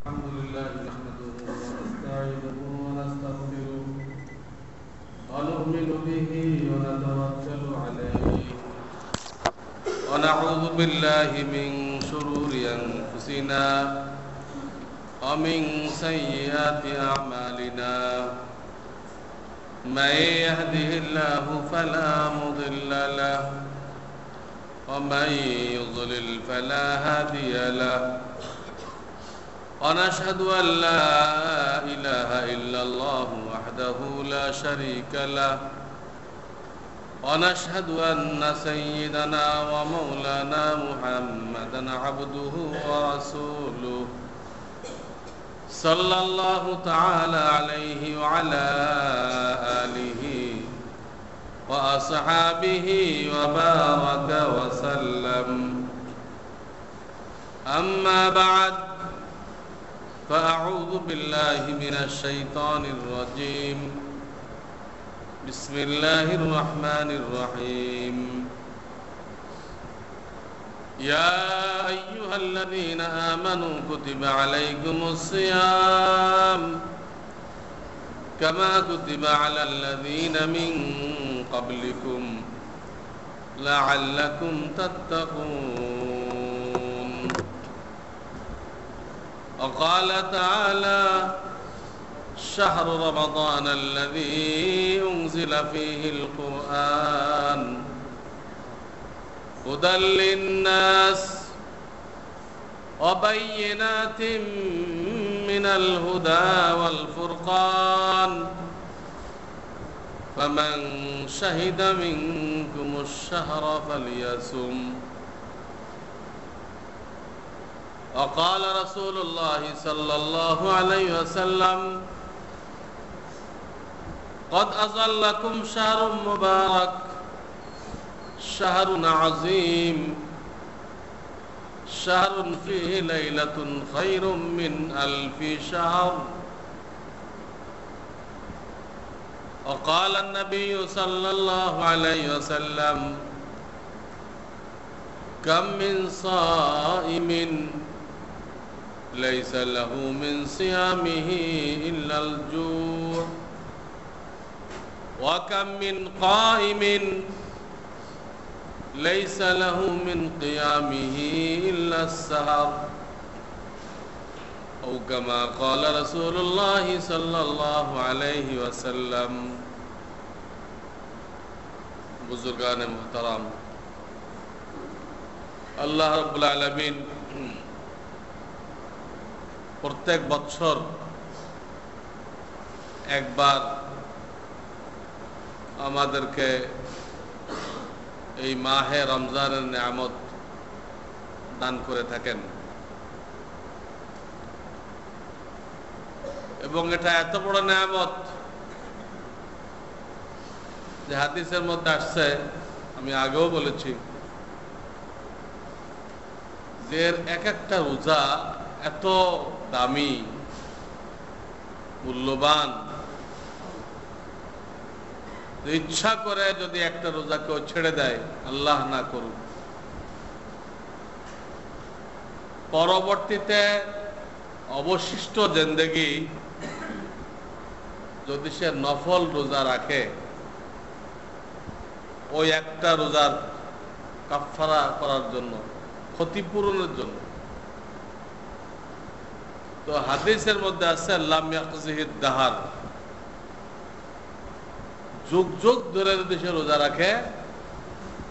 الحمد لله نحمده ونستعينه ونستغفره ونؤمن به ونتوكل عليه ونعوذ بالله من شرور أنفسنا ومن سيئات أعمالنا من يهده الله فلا مضل له ومن يضلل فلا هادي له ونشهد أن لا إله إلا الله وحده لا شريك له ونشهد أن سيدنا ومولانا محمدا عبده ورسوله صلى الله تعالى عليه وعلى آله وأصحابه وبارك وسلم أما بعد فأعوذ بالله من الشيطان الرجيم بسم الله الرحمن الرحيم يا أيها الذين آمنوا كتب عليكم الصيام كما كتب على الذين من قبلكم لعلكم تتقون وقال تعالى شهر رمضان الذي أنزل فيه القرآن هدى للناس وبينات من الهدى والفرقان فمن شهد منكم الشهر فليصم وقال رسول الله صلى الله عليه وسلم قد أظلكم شهر مبارك شهر عظيم شهر فيه ليلة خير من ألف شهر وقال النبي صلى الله عليه وسلم كم من صائم ليس له من صيامه إلا الجوع وكم من قائم ليس له من قيامه إلا السهر أو كما قال رسول الله صلى الله عليه وسلم बुजुर्गान मोहतरम আল্লাহ রাব্বুল আলামিন প্রত্যেক বছর একবার আমাদেরকে এই মাহে রমজানের নিয়ামত দান করে থাকেন এবং এটা এত বড় নিয়ামত যে হাদিসের মধ্যে আসছে, আমি আগেও বলেছি যে এক একটা রোজা এত দামি মূল্যবান, ইচ্ছা করে যদি একটা রোজা কেউ ছেড়ে দেয়, আল্লাহ না করুক, পরবর্তীতে অবশিষ্ট জিন্দেগি যদি সে নফল রোজা রাখে, ওই একটা রোজার কাফারা করার জন্য, ক্ষতিপূরণের জন্য। তো হাদিসের মধ্যে আছে লাম ইয়াকযিহিদ দাহার, যুগ যুগ ধরে যদি সে রোজা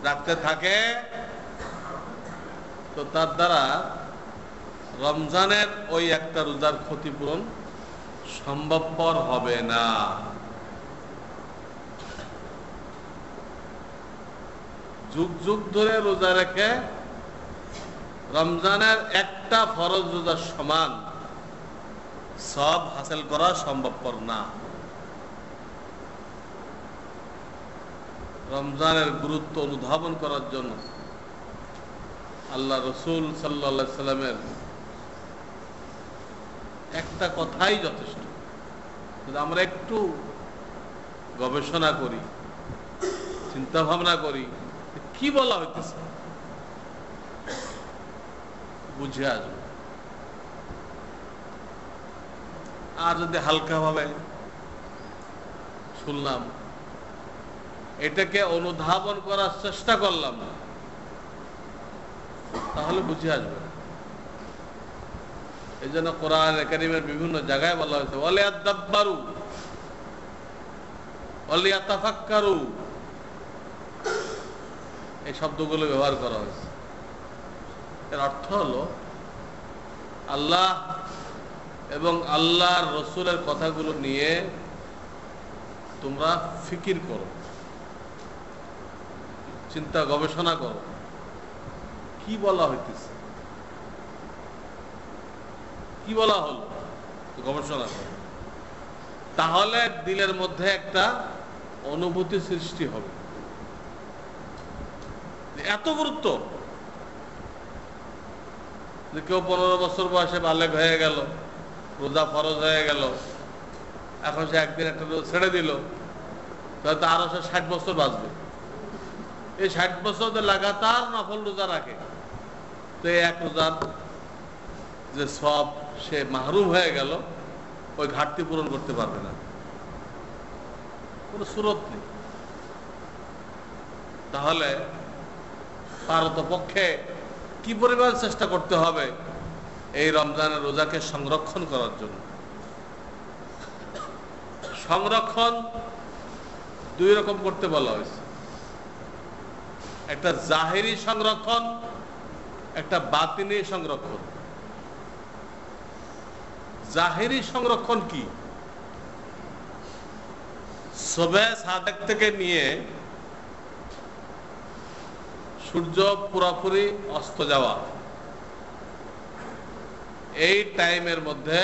রাখতে থাকে, তো তার দ্বারা রমজানের ওই একটা রোজার ক্ষতিপূরণ সম্ভবপর হবে না। যুগ যুগ ধরে রোজা রেখে রমজানের একটা ফরজ রোজার সমান সব হাসিল করা সম্ভবপর না। রমজানের গুরুত্ব অনুধাবন করার জন্য আল্লাহ রসুল সাল্লাল্লাহু আলাইহি সাল্লামের একটা কথাই যথেষ্ট। যদি আমরা একটু গবেষণা করি, চিন্তা ভাবনা করি, কি বলা হইতেছে, বুঝে আসবে। আর যদি হালকাভাবে শুনলাম, এটাকে অনুধাবন করার চেষ্টা করলাম না, তাহলে বুঝে আসবে। এই জন্য কোরআন কারীমের বিভিন্ন জায়গায় বলা হয়েছে ওয়ালিয়াদাব্বারু ওয়ালিয়াতাফাক্কারু, এই শব্দগুলো ব্যবহার করা হয়েছে। এর অর্থ হলো আল্লাহ এবং আল্লাহর রসুলের কথাগুলো নিয়ে তোমরা ফিকির করো, চিন্তা গবেষণা করো, কি বলা হইতেছে, কি বলা হলো, গবেষণা করো। তাহলে দিলের মধ্যে একটা অনুভূতি সৃষ্টি হবে। এত গুরুত্ব যে কেউ 15 বছর বয়সে বালেগ হয়ে গেল, রোজা ফরজ হয়ে গেল, এখন সে একদিন একটা রোজা ছেড়ে দিল, হয়তো আরো সে 60 বছর বাঁচবে। এই 60 বছর লাগাতার নফল রোজা রাখে, তো এই এক রোজার যে সব সে মাহরুম হয়ে গেল, ওই ঘাটতি পূরণ করতে পারবে না, কোনো সুরত নেই। তাহলে পারতপক্ষে কি পরিমাণ চেষ্টা করতে হবে এই রমজানের রোজাকে সংরক্ষণ করার জন্য। সংরক্ষণ দুই রকম করতে বলা হয়েছে, একটা জাহিরি সংরক্ষণ, একটা বাতিনি সংরক্ষণ। জাহিরি সংরক্ষণ কি? সবে সাদেক থেকে নিয়ে সূর্য পুরোপুরি অস্ত যাওয়া, এই টাইমের মধ্যে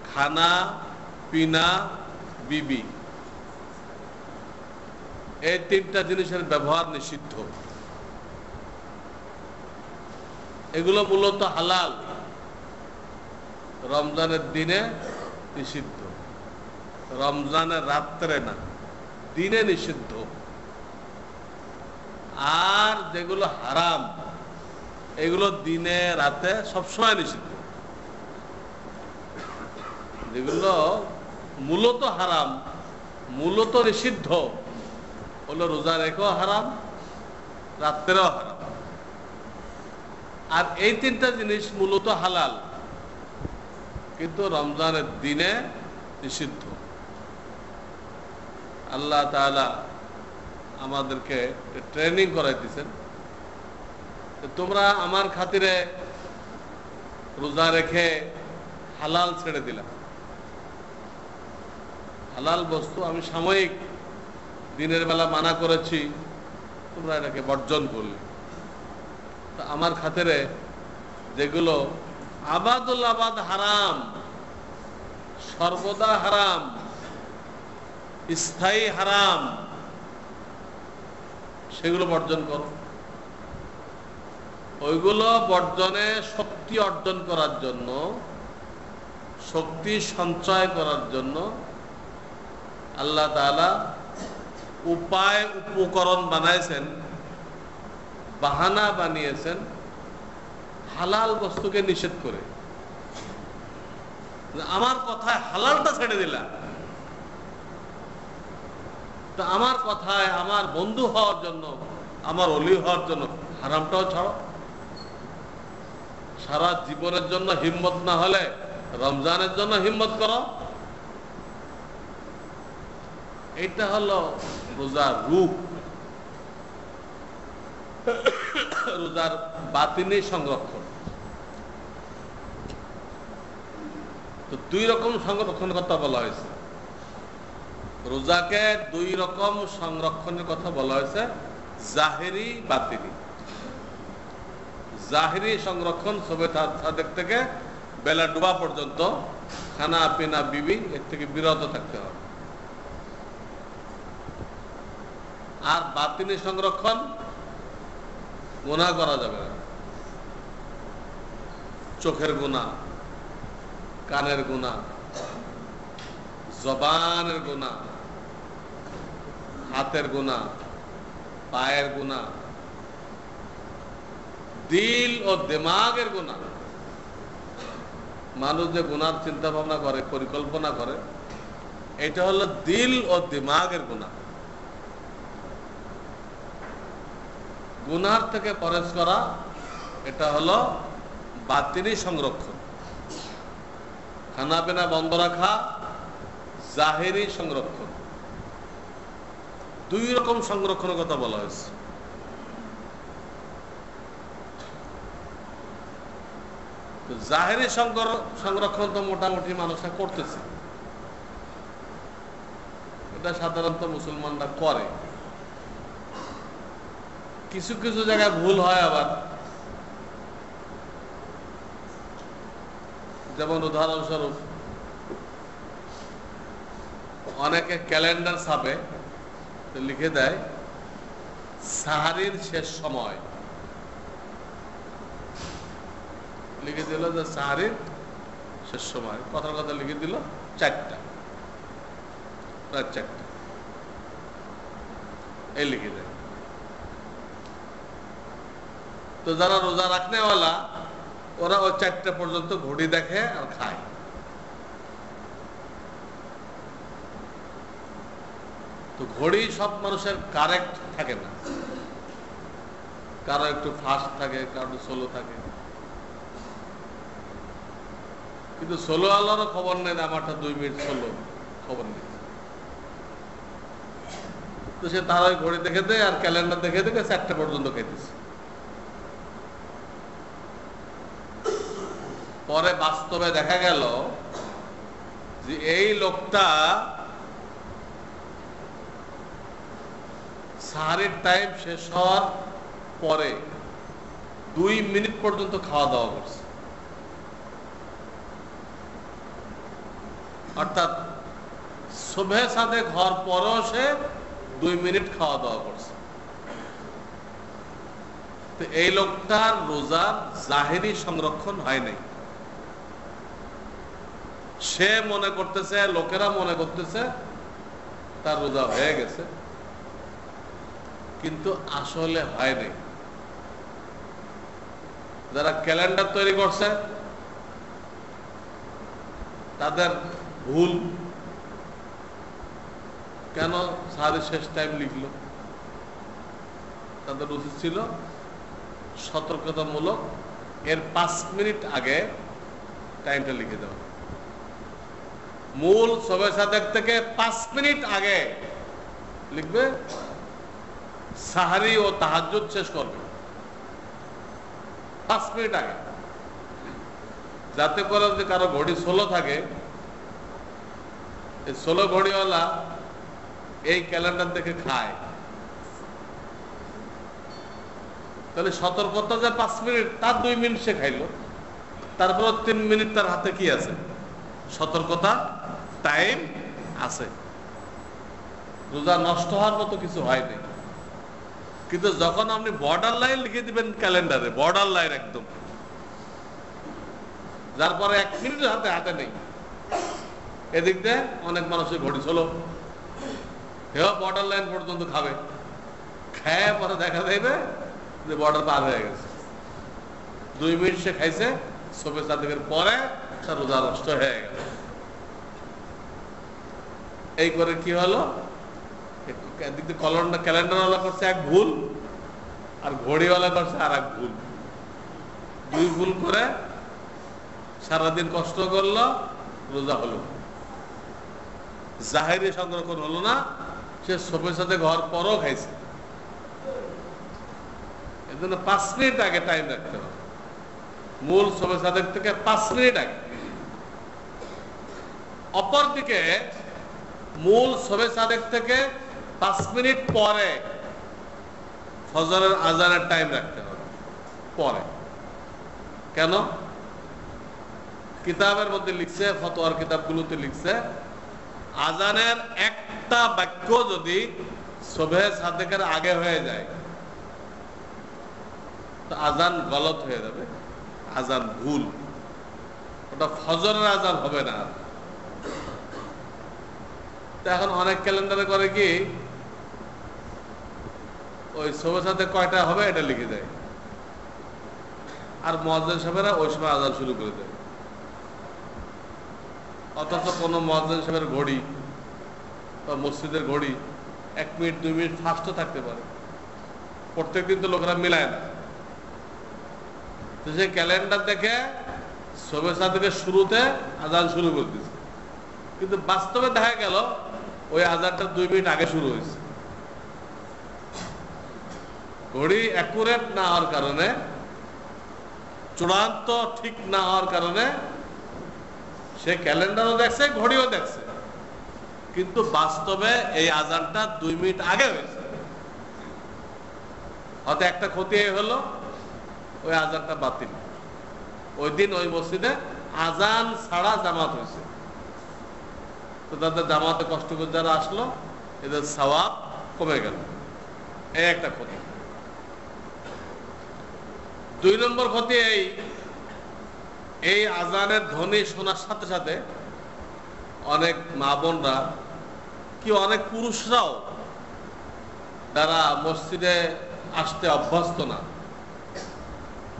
খানা পিনা বিবি, এই তিনটা জিনিসের ব্যবহার নিষিদ্ধ। এগুলো মূলত হালাল, রমজানের দিনে নিষিদ্ধ, রমজানের রাত্রে না, দিনে নিষিদ্ধ। আর যেগুলো হারাম, এগুলো দিনে রাতে সবসময় নিষিদ্ধ। যেগুলো মূলত হারাম, মূলত নিষিদ্ধ, হলো রোজা রেখেও হারাম, রাত্রেও হারাম। আর এই তিনটা জিনিস মূলত হালাল, কিন্তু রমজানের দিনে নিষিদ্ধ। আল্লাহ তাআলা আমাদেরকে ট্রেনিং করাইতেছেন, তোমরা আমার খাতিরে রোজা রেখে হালাল ছেড়ে দিলাম। হালাল বস্তু আমি সাময়িক দিনের বেলা মানা করেছি, তোমরা এটাকে বর্জন করলে। তা আমার খাতিরে যেগুলো আবাদুল আবাদ হারাম, সর্বদা হারাম, স্থায়ী হারাম, সেগুলো বর্জন করো। ওইগুলো বর্জনে শক্তি অর্জন করার জন্য, শক্তি সঞ্চয় করার জন্য আল্লাহ তাআলা উপায় উপকরণ বানাইছেন, বাহানা বানিয়েছেন হালাল বস্তুকে নিষেধ করে। আমার কথায় হালালটা ছেড়ে দিলাম, তা আমার কথায় আমার বন্ধু হওয়ার জন্য, আমার ওলি হওয়ার জন্য হারামটাও ছাড়ো। সারা জীবনের জন্য হিম্মত না হলে রমজানের জন্য হিম্মত করো। এটা হলো রোজার রূপ, রোজার বাতিনি সংরক্ষণ। তো দুই রকম সংরক্ষণের কথা বলা হয়েছে, রোজাকে দুই রকম সংরক্ষণের কথা বলা হয়েছে, জাহেরি বাতিনি। জাহেরি সংরক্ষণ সবে সাদেক থেকে বেলা ডুবা পর্যন্ত খানা পিনা বিবি এর থেকে বিরত থাকতে হবে। আর বাতিনি সংরক্ষণ, গুনাহ করা যাবে না, চোখের গুনাহ, কানের গুনাহ, জবানের গুনাহ, হাতের গুনাহ, পায়ের গুনাহ, দিল ও দিমাগের গুনাহ, মানুষ যে গুনার চিন্তা ভাবনা করে, পরিকল্পনা করে, এটা হলো দিল ও দিমাগের গুনাহ। গুনার থেকে পরেজ করা এটা হলো বাতিনি সংরক্ষণ। খানা পিনা বন্ধ রাখা জাহেরি সংরক্ষণ। দুই রকম সংরক্ষণের কথা বলা হয়েছে। জাহেরি সংরক্ষণ তো মোটামুটি মানুষরা করতেছে, এটা সাধারণত মুসলমানরা করে। কিছু কিছু জায়গায় ভুল হয় আবার, যেমন উদাহরণস্বরূপ অনেকে ক্যালেন্ডার ছাপে, লিখে দেয় সাহারির শেষ সময়, লিখে দিল যে সাহারির শেষ সময়, কথার কথা লিখে দিল 4টা, রাত 4টা, এই লিখে দেয়। তো যারা রোজা রাখনেওয়ালা ওরা ওই 4টা পর্যন্ত ঘড়ি দেখে আর খায়। তো ঘড়ি সব মানুষের কারেক্ট থাকে না, কারো একটু ফাস্ট থাকে, কারো স্লো থাকে। কিন্তু স্লো আলোরও খবর নেই, আমারটা 2 মিনিট স্লো, খবর নেই। তো সে তার ওই ঘড়ি দেখে দেয় আর ক্যালেন্ডার দেখে দেখে 4টা পর্যন্ত খাইতেছে। পরে বাস্তবে দেখা গেল যে এই লোকটা সাহারির টাইম শেষ হওয়ার পরে 2 মিনিট পর্যন্ত খাওয়া দাওয়া করছে। অর্থাৎ সুবহে সাদেক হওয়ার পরও সে 2 মিনিট খাওয়া দাওয়া করছে। তো এই লোকটার রোজার জাহেরি সংরক্ষণ হয় নাই। সে মনে করতেছে, লোকেরা মনে করতেছে তার রোজা হয়ে গেছে, কিন্তু আসলে হয় নাই। যারা ক্যালেন্ডার তৈরি করছে তাদের ভুল। কেন সাহারির শেষ টাইম লিখলো? তাদের উচিত ছিল সতর্কতামূলক এর 5 মিনিট আগে টাইমটা লিখে দেওয়া। মূল সুবহে সাদেক থেকে 5 মিনিট আগে লিখবে, সাহারি ও তাহাজ্জুদ শেষ করবে 5 মিনিট আগে, যাতে করে যদি কারো ঘড়ি স্লো থাকে, এই স্লো ঘড়িওয়ালা এই ক্যালেন্ডার দেখে খায়। তাহলে সতর্কতা যে 5 মিনিট, তার 2 মিনিট সে খাইলো, তারপর 3 মিনিট তার হাতে কি আছে? সতর্কতা টাইম আছে। রোজা নষ্ট হওয়ার মতো কিছু হয়নি। কিন্তু যখন আপনি বর্ডার লাইন লিখে দিবেন ক্যালেন্ডারে, বর্ডার লাইন একদম, যার পরে 1 মিনিট হাতে হাতে নেই, এদিক দিয়ে অনেক মানুষের ঘড়ি চলো, হেও বর্ডার লাইন পর্যন্ত খাবে, খেয়ে পরে দেখা যাবে যে বর্ডার পার হয়ে গেছে। 2 মিনিট সে খাইছে, সুবহে সাদেকের পরে তার রোজা নষ্ট হয়ে গেল। এই করে কি হলো? এদিক দিয়ে ক্যালেন্ডারওয়ালা করছে এক ভুল, আর ঘড়িওয়ালা করছে আর এক ভুল। 2 ভুল করে সারাদিন কষ্ট করলো, রোজা হলো, জাহেরি সংরক্ষণ হলো না। সে সুবহে সাদেক হওয়ার পরও খাইছে। এই জন্য 5 মিনিট আগে টাইম রাখতে হবে, মূল সুবহে সাদেক থেকে 5 মিনিট আগে। অপরদিকে মূল সুবহে সাদেক থেকে 5 মিনিট পরে ফজরের আজানের টাইম রাখতে হবে পরে। কেন? কিতাবের মধ্যে লিখছে, ফতোয়ার কিতাবগুলোতে লিখছে, আজানের একটা বাক্য যদি সুবহে সাদেকের আগে হয়ে যায় তো আজান গলত হয়ে যাবে, আজান ভুল, ওটা ফজরের আজান হবে না। এখন অনেক ক্যালেন্ডারে করে কি, ওই সুবহে সাদেক কয়টা হবে এটা লিখে দেয়, আর মুয়াজ্জিন সাহেবরা ওই সময় আজান শুরু করে দেয়। অথচ কোনো মুয়াজ্জিন সাহেবের ঘড়ি বা মসজিদের ঘড়ি 1 মিনিট 2 মিনিট ফাস্টও থাকতে পারে। প্রত্যেকদিন তো লোকেরা মিলায় না। তো সেই ক্যালেন্ডার দেখে শবে সাদেকের শুরুতে আজান শুরু করে দিচ্ছে, কিন্তু বাস্তবে দেখা গেল ওই আজানটা 2 মিনিট আগে শুরু হয়েছে। ঘড়ি অ্যাকুরেট না হওয়ার কারণে, চূড়ান্ত ঠিক না হওয়ার কারণে সে ক্যালেন্ডারও দেখছে, ঘড়িও দেখছে, কিন্তু বাস্তবে এই আজানটা 2 মিনিট আগে হয়েছে। হয়তো একটা ক্ষতি হলো, ওই আজানটা বাতিল। ওই দিন ওই মসজিদে আজান ছাড়া জামাত হয়েছে, তো তাদের জামাতে কষ্ট করে যারা আসলো এদের সওয়াব কমে গেল। এই একটা ক্ষতি। 2 নম্বর ক্ষতি এই আজানের ধ্বনি শোনার সাথে সাথে অনেক মা বোনরা কি অনেক পুরুষরাও যারা মসজিদে আসতে অভ্যস্ত না,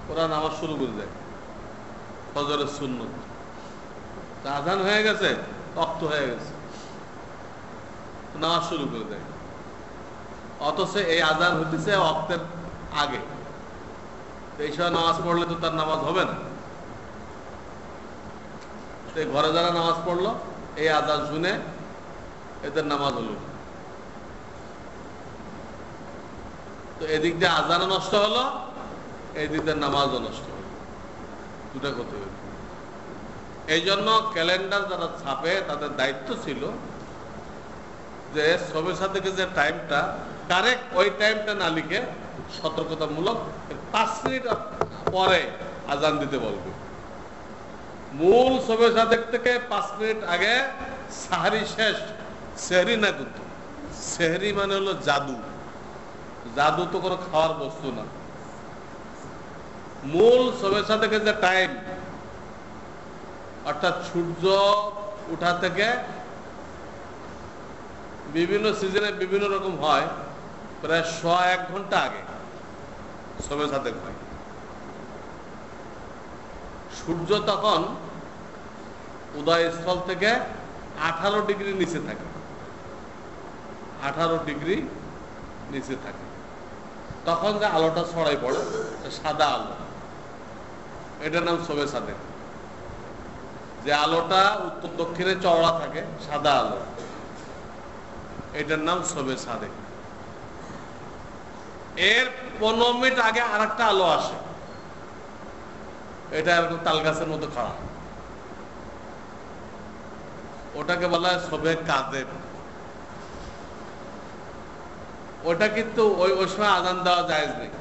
ওরা নামাজ শুরু করে দেয় ফজরের সুন্নত। আজান হয়ে গেছে, ওয়াক্ত হয়ে গেছে, নামাজ শুরু করে দেয়, অথচ এই আজান হইতেছে ওয়াক্তের আগে। এই সময় নামাজ পড়লে তো তার নামাজ হবে না। ঘরে যারা নামাজ পড়লো এই আজান শুনে এদের নামাজ হলো, তো এদিক দিয়ে আজানও নষ্ট হলো, এই দিক দিয়ে নামাজও নষ্ট হলো, দুটা করতে হবে। এই জন্য ক্যালেন্ডার যারা ছাপে তাদের দায়িত্ব ছিল যে শবে সাদেকের যে টাইমটা কারেক্ট, ওই টাইমটা না লিখে সতর্কতামূলক 5 মিনিট পরে আজান দিতে বলবে। মূল শবে সাদেক থেকে 5 মিনিট আগে সাহরি শেষ, সেহরি না, কিন্তু সেহরি মানে হলো জাদু। জাদু তো কোনো খাওয়ার বস্তু না। মূল শবে সাদেকের যে টাইম, অর্থাৎ সূর্য উঠা থেকে বিভিন্ন সিজনে বিভিন্ন রকম হয়, প্রায় 1 ঘন্টা আগে শবে সাদেক হয়। সূর্য তখন উদয়স্থল থেকে 18 ডিগ্রি নিচে থাকে, 18 ডিগ্রি নিচে থাকে। তখন যে আলোটা ছড়াই পড়ে সাদা আলো, এটার নাম শবে সাদেক। যে আলোটা উত্তর দক্ষিণে চওড়া থাকে, সাদা আলো, এটার নাম শবে সাদেক। এর 15 মিনিট আগে আরেকটা আলো আসে, এটা এরকম তাল গাছের মতো খাড়া, ওটাকে বলা হয় শবে কাযেব। ওটা কিন্তু ওই সময় আজান দেওয়া জায়েজ নেই।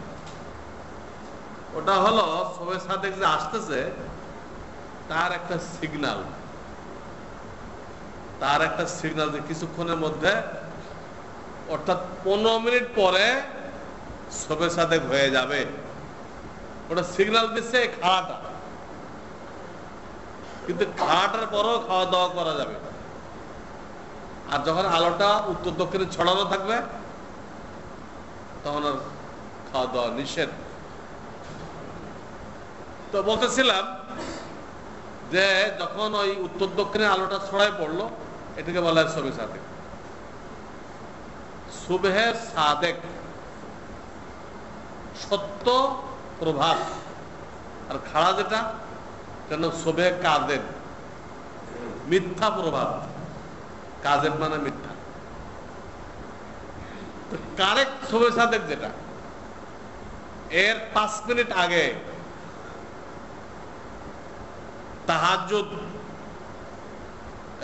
ওটা হলো শবে সাদেক যে আসতেছে তার একটা সিগন্যাল, তার একটা সিগন্যাল যে কিছুক্ষণের মধ্যে, অর্থাৎ 15 মিনিট পরে শবে সাদেক হয়ে যাবে। ওটা সিগন্যাল দিচ্ছে এই খাড়াটা, কিন্তু খাড়াটার পরেও খাওয়া দাওয়া করা যাবে। আর যখন আলোটা উত্তর দক্ষিণে ছড়ানো থাকবে তখন আর খাওয়া দাওয়া নিষেধ। তো বলতেছিলাম যে যখন ওই উত্তর দক্ষিণে আলোটা ছড়ায় পড়লো, এটাকে বলা হয় শবে সাদেক। সুবহে সাদেক সত্য প্রভাত, আর খাড়া যেটা কেন শবে কাযেব, মিথ্যা প্রভাত। কাযেব মানে মিথ্যা। কারেক্ট শবে সাদেক যেটা, এর 5 মিনিট আগে তাহাজ্জুদ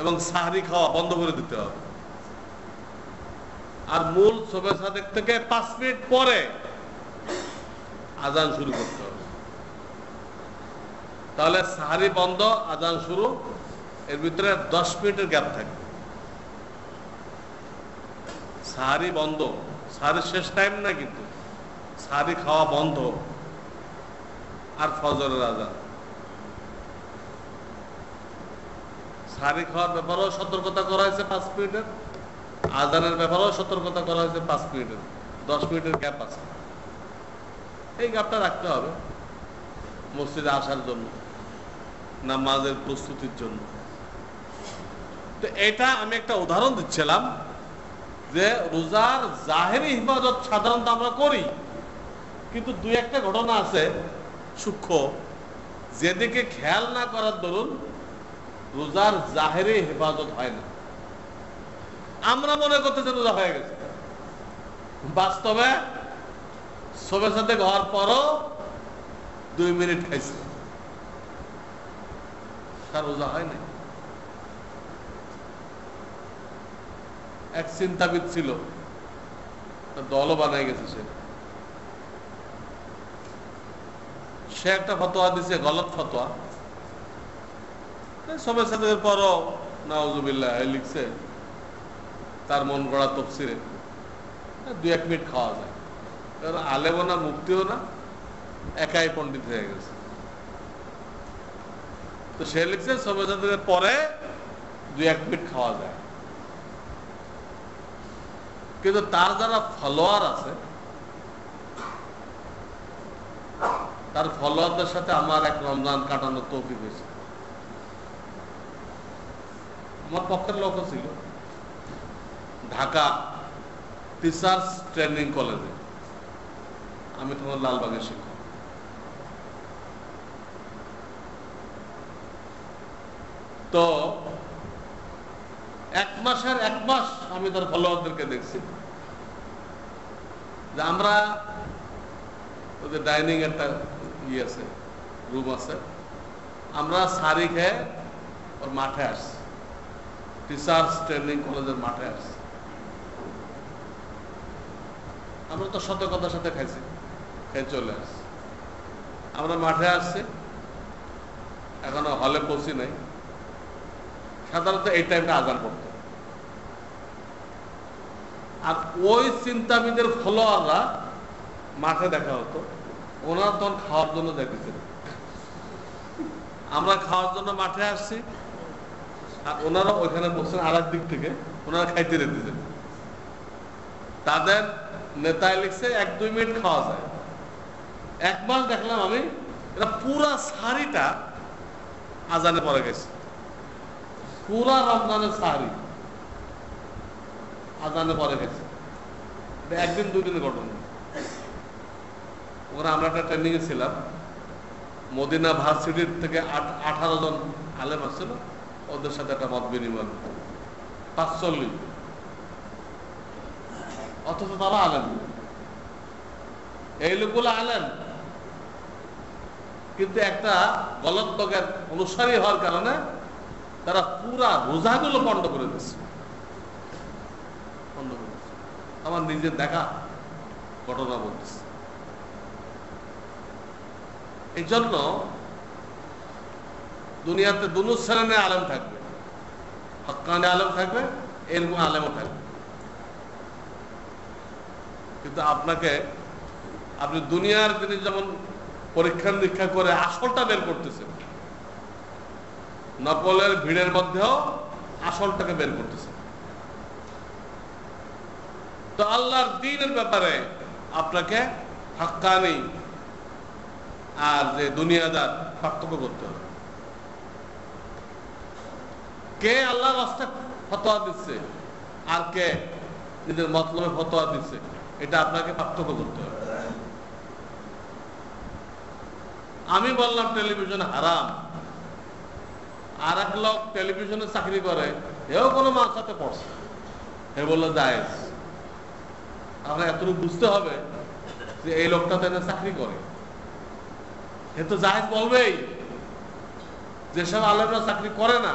এবং সাহরি খাওয়া বন্ধ করে দিতে হবে। আর মূল শবে সাদেক থেকে 5 মিনিট পরে আজান শুরু করতে হবে। তাহলে সাহরি বন্ধ, আজান শুরু, এর ভিতরে 10 মিনিটের গ্যাপ থাকবে। সাহরি বন্ধ, সাহরি শেষ টাইম না, কিন্তু সাহরি খাওয়া বন্ধ, আর ফজরের আজান। সাহরি খাওয়ার ব্যাপারেও সতর্কতা করা হয়েছে 5 মিনিটের, আজানের ব্যাপারেও সতর্কতা করা হয়েছে 5 মিনিটের। 10 মিনিটের গ্যাপ আছে, এই গ্যাপটা রাখতে হবে মসজিদে আসার জন্য, নামাজের প্রস্তুতির জন্য। তো এটা আমি একটা উদাহরণ দিচ্ছিলাম যে রোজার জাহেরি হিফাজত সাধারণত আমরা করি, কিন্তু দুই একটা ঘটনা আছে সূক্ষ্ম, যেদিকে খেয়াল না করার দরুন রোজার জাহেরি হেফাজত হয় না। আমরা মনে করতেছি রোজা হয়ে গেছে, বাস্তবে সবে সাথে হওয়ার পরও 2 মিনিট খাইছে, তার রোজা হয় নাই। এক চিন্তাবিদ ছিল, দলও বানাই গেছে, সে একটা ফতোয়া দিছে, গলত ফতোয়া। সবে সাথে পরও নাউজুবিল্লাহ লিখছে তার মন গড়া তফসিরে 2-1 মিনিট খাওয়া যায়। কারণ আলেমও না, মুক্তিও না, একাই পণ্ডিত হয়ে গেছে। তো সে লিখছে সবে সাথে পরে 2-1 মিনিট খাওয়া যায়। কিন্তু তার যারা ফলোয়ার আছে, তার ফলোয়ারদের সাথে আমার এক রমজান কাটানোর তৌফিক হয়েছে। আমার পক্ষের লোকও ছিল ঢাকা টিচার্স ট্রেনিং কলেজে, আমি তোমার লালবাগের শিক্ষক। তো 1 মাসের 1 মাস আমি তার ফলোয়ারদেরকে দেখছি যে আমরা ওদের ডাইনিং একটা আছে, রুম আছে, আমরা সারি খেয়ে ওর মাঠে আসছি, টিচার্স ট্রেনিং কলেজের মাঠে আসছি। আমরা তো সতর্কতার সাথে খাইছি, খেয়ে চলে আসছি। আমরা মাঠে আসছি, এখনো হলে পৌঁছি নাই। সাধারণত এই টাইমটা আজান পড়ত, আর ওই চিন্তাবিদের ফলোয়াররা মাঠে দেখা হতো, ওনারা তখন খাওয়ার জন্য দেখেছেন। আমরা খাওয়ার জন্য মাঠে আসছি, আর ওনারা ওইখানে বসছেন আর দিক থেকে, ওনারা খাইতে দিতেছেন। তাদের নেতায় লিখছে 1-2 মিনিট খাওয়া যায়। 1 মাস দেখলাম আমি, এটা পুরা সারিটা আজানে পরে গেছে, পুরা রমজানের সাহারি আজানে পরে গেছে। এটা 1-2 দিনের ঘটনা। ওরা আমরা একটা ট্রেনিং এ ছিলাম, মদিনা ভার্সিটির থেকে 18 জন আলেম আসছিল, ওদের সাথে একটা মত বিনিময় 45, অথচ তারা আলেম, এই লোকগুলো আলেম, কিন্তু একটা গলত লোকের অনুসারী হওয়ার কারণে তারা পুরা রোজাগুলো বন্ধ করে দিচ্ছে। আমার নিজের দেখা ঘটনা বলতেছে। এই জন্য দুনিয়াতে দুনো শ্রেণীর আলেম থাকবে, হক্কানি আলেম থাকবে, এরকম আলেমও থাকবে। কিন্তু আপনি দুনিয়ার জিনিস যেমন পরীক্ষা নিরীক্ষা করে আসলটা বের করতেছেন, নকলের ভিড়ের মধ্যেও আসলটাকে বের করতেছেন। তো আল্লাহর দ্বীনের ব্যাপারে আপনাকে হক্কানি আর যে দুনিয়াদার পার্থক্য করতে হবে। কে আল্লাহর রাস্তায় ফতোয়া দিচ্ছে আর কে নিজের মতলবে ফতোয়া দিচ্ছে, এটা আপনাকে পার্থক্য করতে হবে। আমি বললাম টেলিভিশন হারাম, আর এক লোক টেলিভিশনে চাকরি করে, এও কোনো মার সাথে পড়ছে, হে বললো জায়েজ। আমরা এতটুকু বুঝতে হবে যে এই লোকটা তো এনে চাকরি করে, এ তো জায়েজ বলবেই। যেসব আলেমরা চাকরি করে না,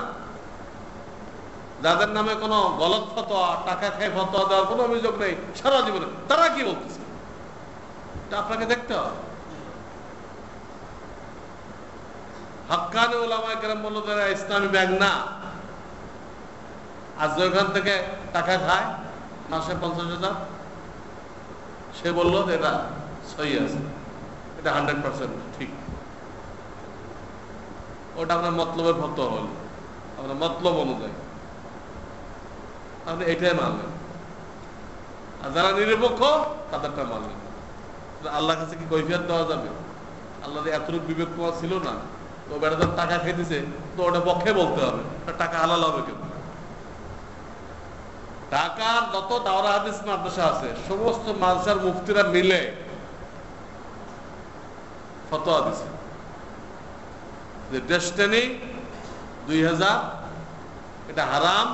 যাদের নামে কোনো গলত ফতোয়া, টাকা খেয়ে ফতোয়া দেওয়ার কোনো অভিযোগ নেই সারা জীবনে, তারা কি বলতেছে এটা আপনাকে দেখতে হবে। হক্কানি উলামায়ে কেরাম বলল তারা ইসলামী ব্যাংক না, আর যেখান থেকে টাকা খায় মাসে 50,000, সে বলল এটা সহি আছে, এটা 100% ঠিক। ওটা আপনার মতলবের ফতোয়া হল, আপনার মতলব অনুযায়ী আপনি এটাই মানলেন, আর যারা নিরপেক্ষ তাদেরটা মানলেন। আল্লাহর কাছে কি কৈফিয়ত দেওয়া যাবে? আল্লাহ এতটুকু বিবেক তোমার ছিল না, তো বেটা যখন টাকা খেতেছে তো ওটা পক্ষে বলতে হবে, টাকা হালাল হবে কেন? ঢাকার যত দাওরা হাদিস মাদ্রাসা আছে সমস্ত মাদ্রাসার মুফতিরা মিলে ফতোয়া দিছে যে ডেস্টিনি 2000 এটা হারাম,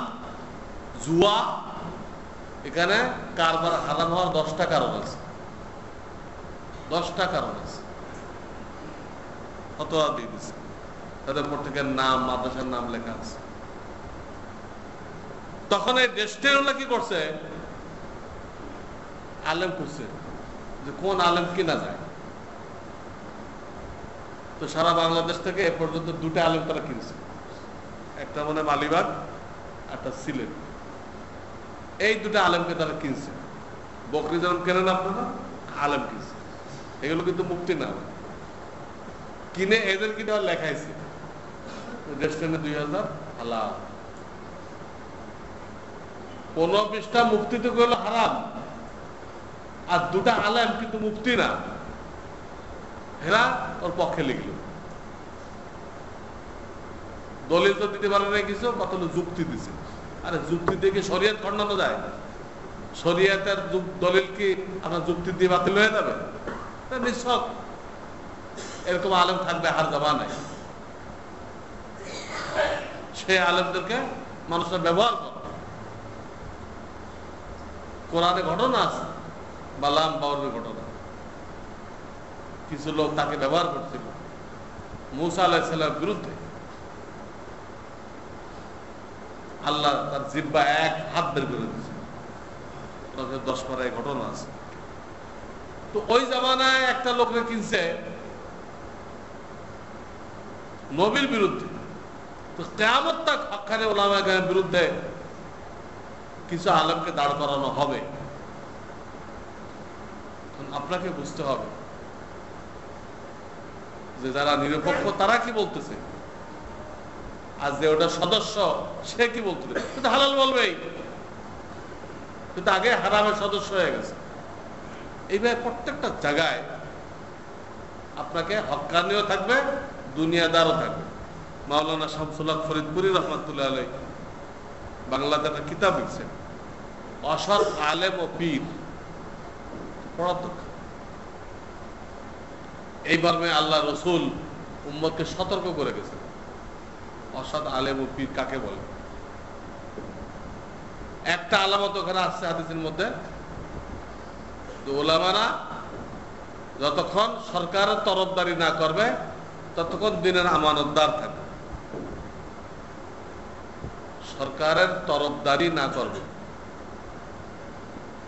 জুয়া। এখানে কারবার হারাম হওয়ার 10টা কারণ আছে, 10টা কারণ আছে, ফতোয়া দিয়ে দিছে। তাদের প্রত্যেকের নাম, মাদ্রাসার নাম লেখা আছে। তখন এই ডেস্টিনিরা কি করছে, আলেম করছে যে কোন আলেম কিনা যায়। তো সারা বাংলাদেশ থেকে এ পর্যন্ত 2টা আলেম তারা কিনছে, একটা মনে মালিবাগ, একটা সিলেট। এই 2টা আলেমকে তারা কিনছে। বকরি যেমন কেনেন আপনারা, আলেম কিনছে। এগুলো কিন্তু মুক্তি না, কিনে এদের কিনে লেখাইছে ডেস্টিনি 2000 হালাল। 15-20টা মুফতি তো গেল হারাম, আর 2টা আলেম কিন্তু মুফতি না, এরা ওর পক্ষে লিখল। দলিল তো দিতে পারে না কিছু, কত যুক্তি দিছে। আরে যুক্তি দিয়ে কি শরিয়ত খণ্ডানো যায়? শরিয়তের দলিল কি আপনার যুক্তি দিয়ে বাতিল হয়ে যাবে? নিশ্চয় এরকম আলেম থাকবে হার জমা নাই। সেই আলেমদেরকে মানুষরা ব্যবহার করে। কোরআনে ঘটনা আছে, বালাম বাউরের ঘটনা। কিছু লোক তাকে ব্যবহার করছিল মুসা আলাইহিস সালামের বিরুদ্ধে। আল্লাহ তার জিহ্বা এক হাত বের করে দিয়েছে। 10 পারায় ঘটনা আছে। তো ওই জামানায় একটা লোককে কিনছে নবীর বিরুদ্ধে। তো কিয়ামত তাক হক্কানি উলামায়ে কেরামের বিরুদ্ধে কিছু আলেমকে দাঁড় করানো হবে। আপনাকে বুঝতে হবে যে যারা নিরপেক্ষ তারা কি বলতেছে, আর যে ওটা সদস্য সে কি বলতেছে। কিন্তু হালাল বলবেই, কিন্তু আগে হারামের সদস্য হয়ে গেছে। এইভাবে প্রত্যেকটা জায়গায় আপনাকে হক্কানিও থাকবে, দুনিয়াদারও থাকবে। মাওলানা শামসুল হক ফরিদপুরি রহমাতুল্লাহ আলাইহি বাংলাতে একটা কিতাব লিখছেন, অসৎ আলেম ও পীর। এই মর্মে আল্লাহ রসুল উম্মতকে সতর্ক করে গেছেন অসৎ আলেম ও পীর কাকে বলে। একটা আলামত ওখানে আসছে হাদিসের মধ্যে, ওলামারা যতক্ষণ সরকারের তরফদারি না করবে ততক্ষণ দিনের আমানতদার থাকবে। সরকারের তরফদারি না করবে,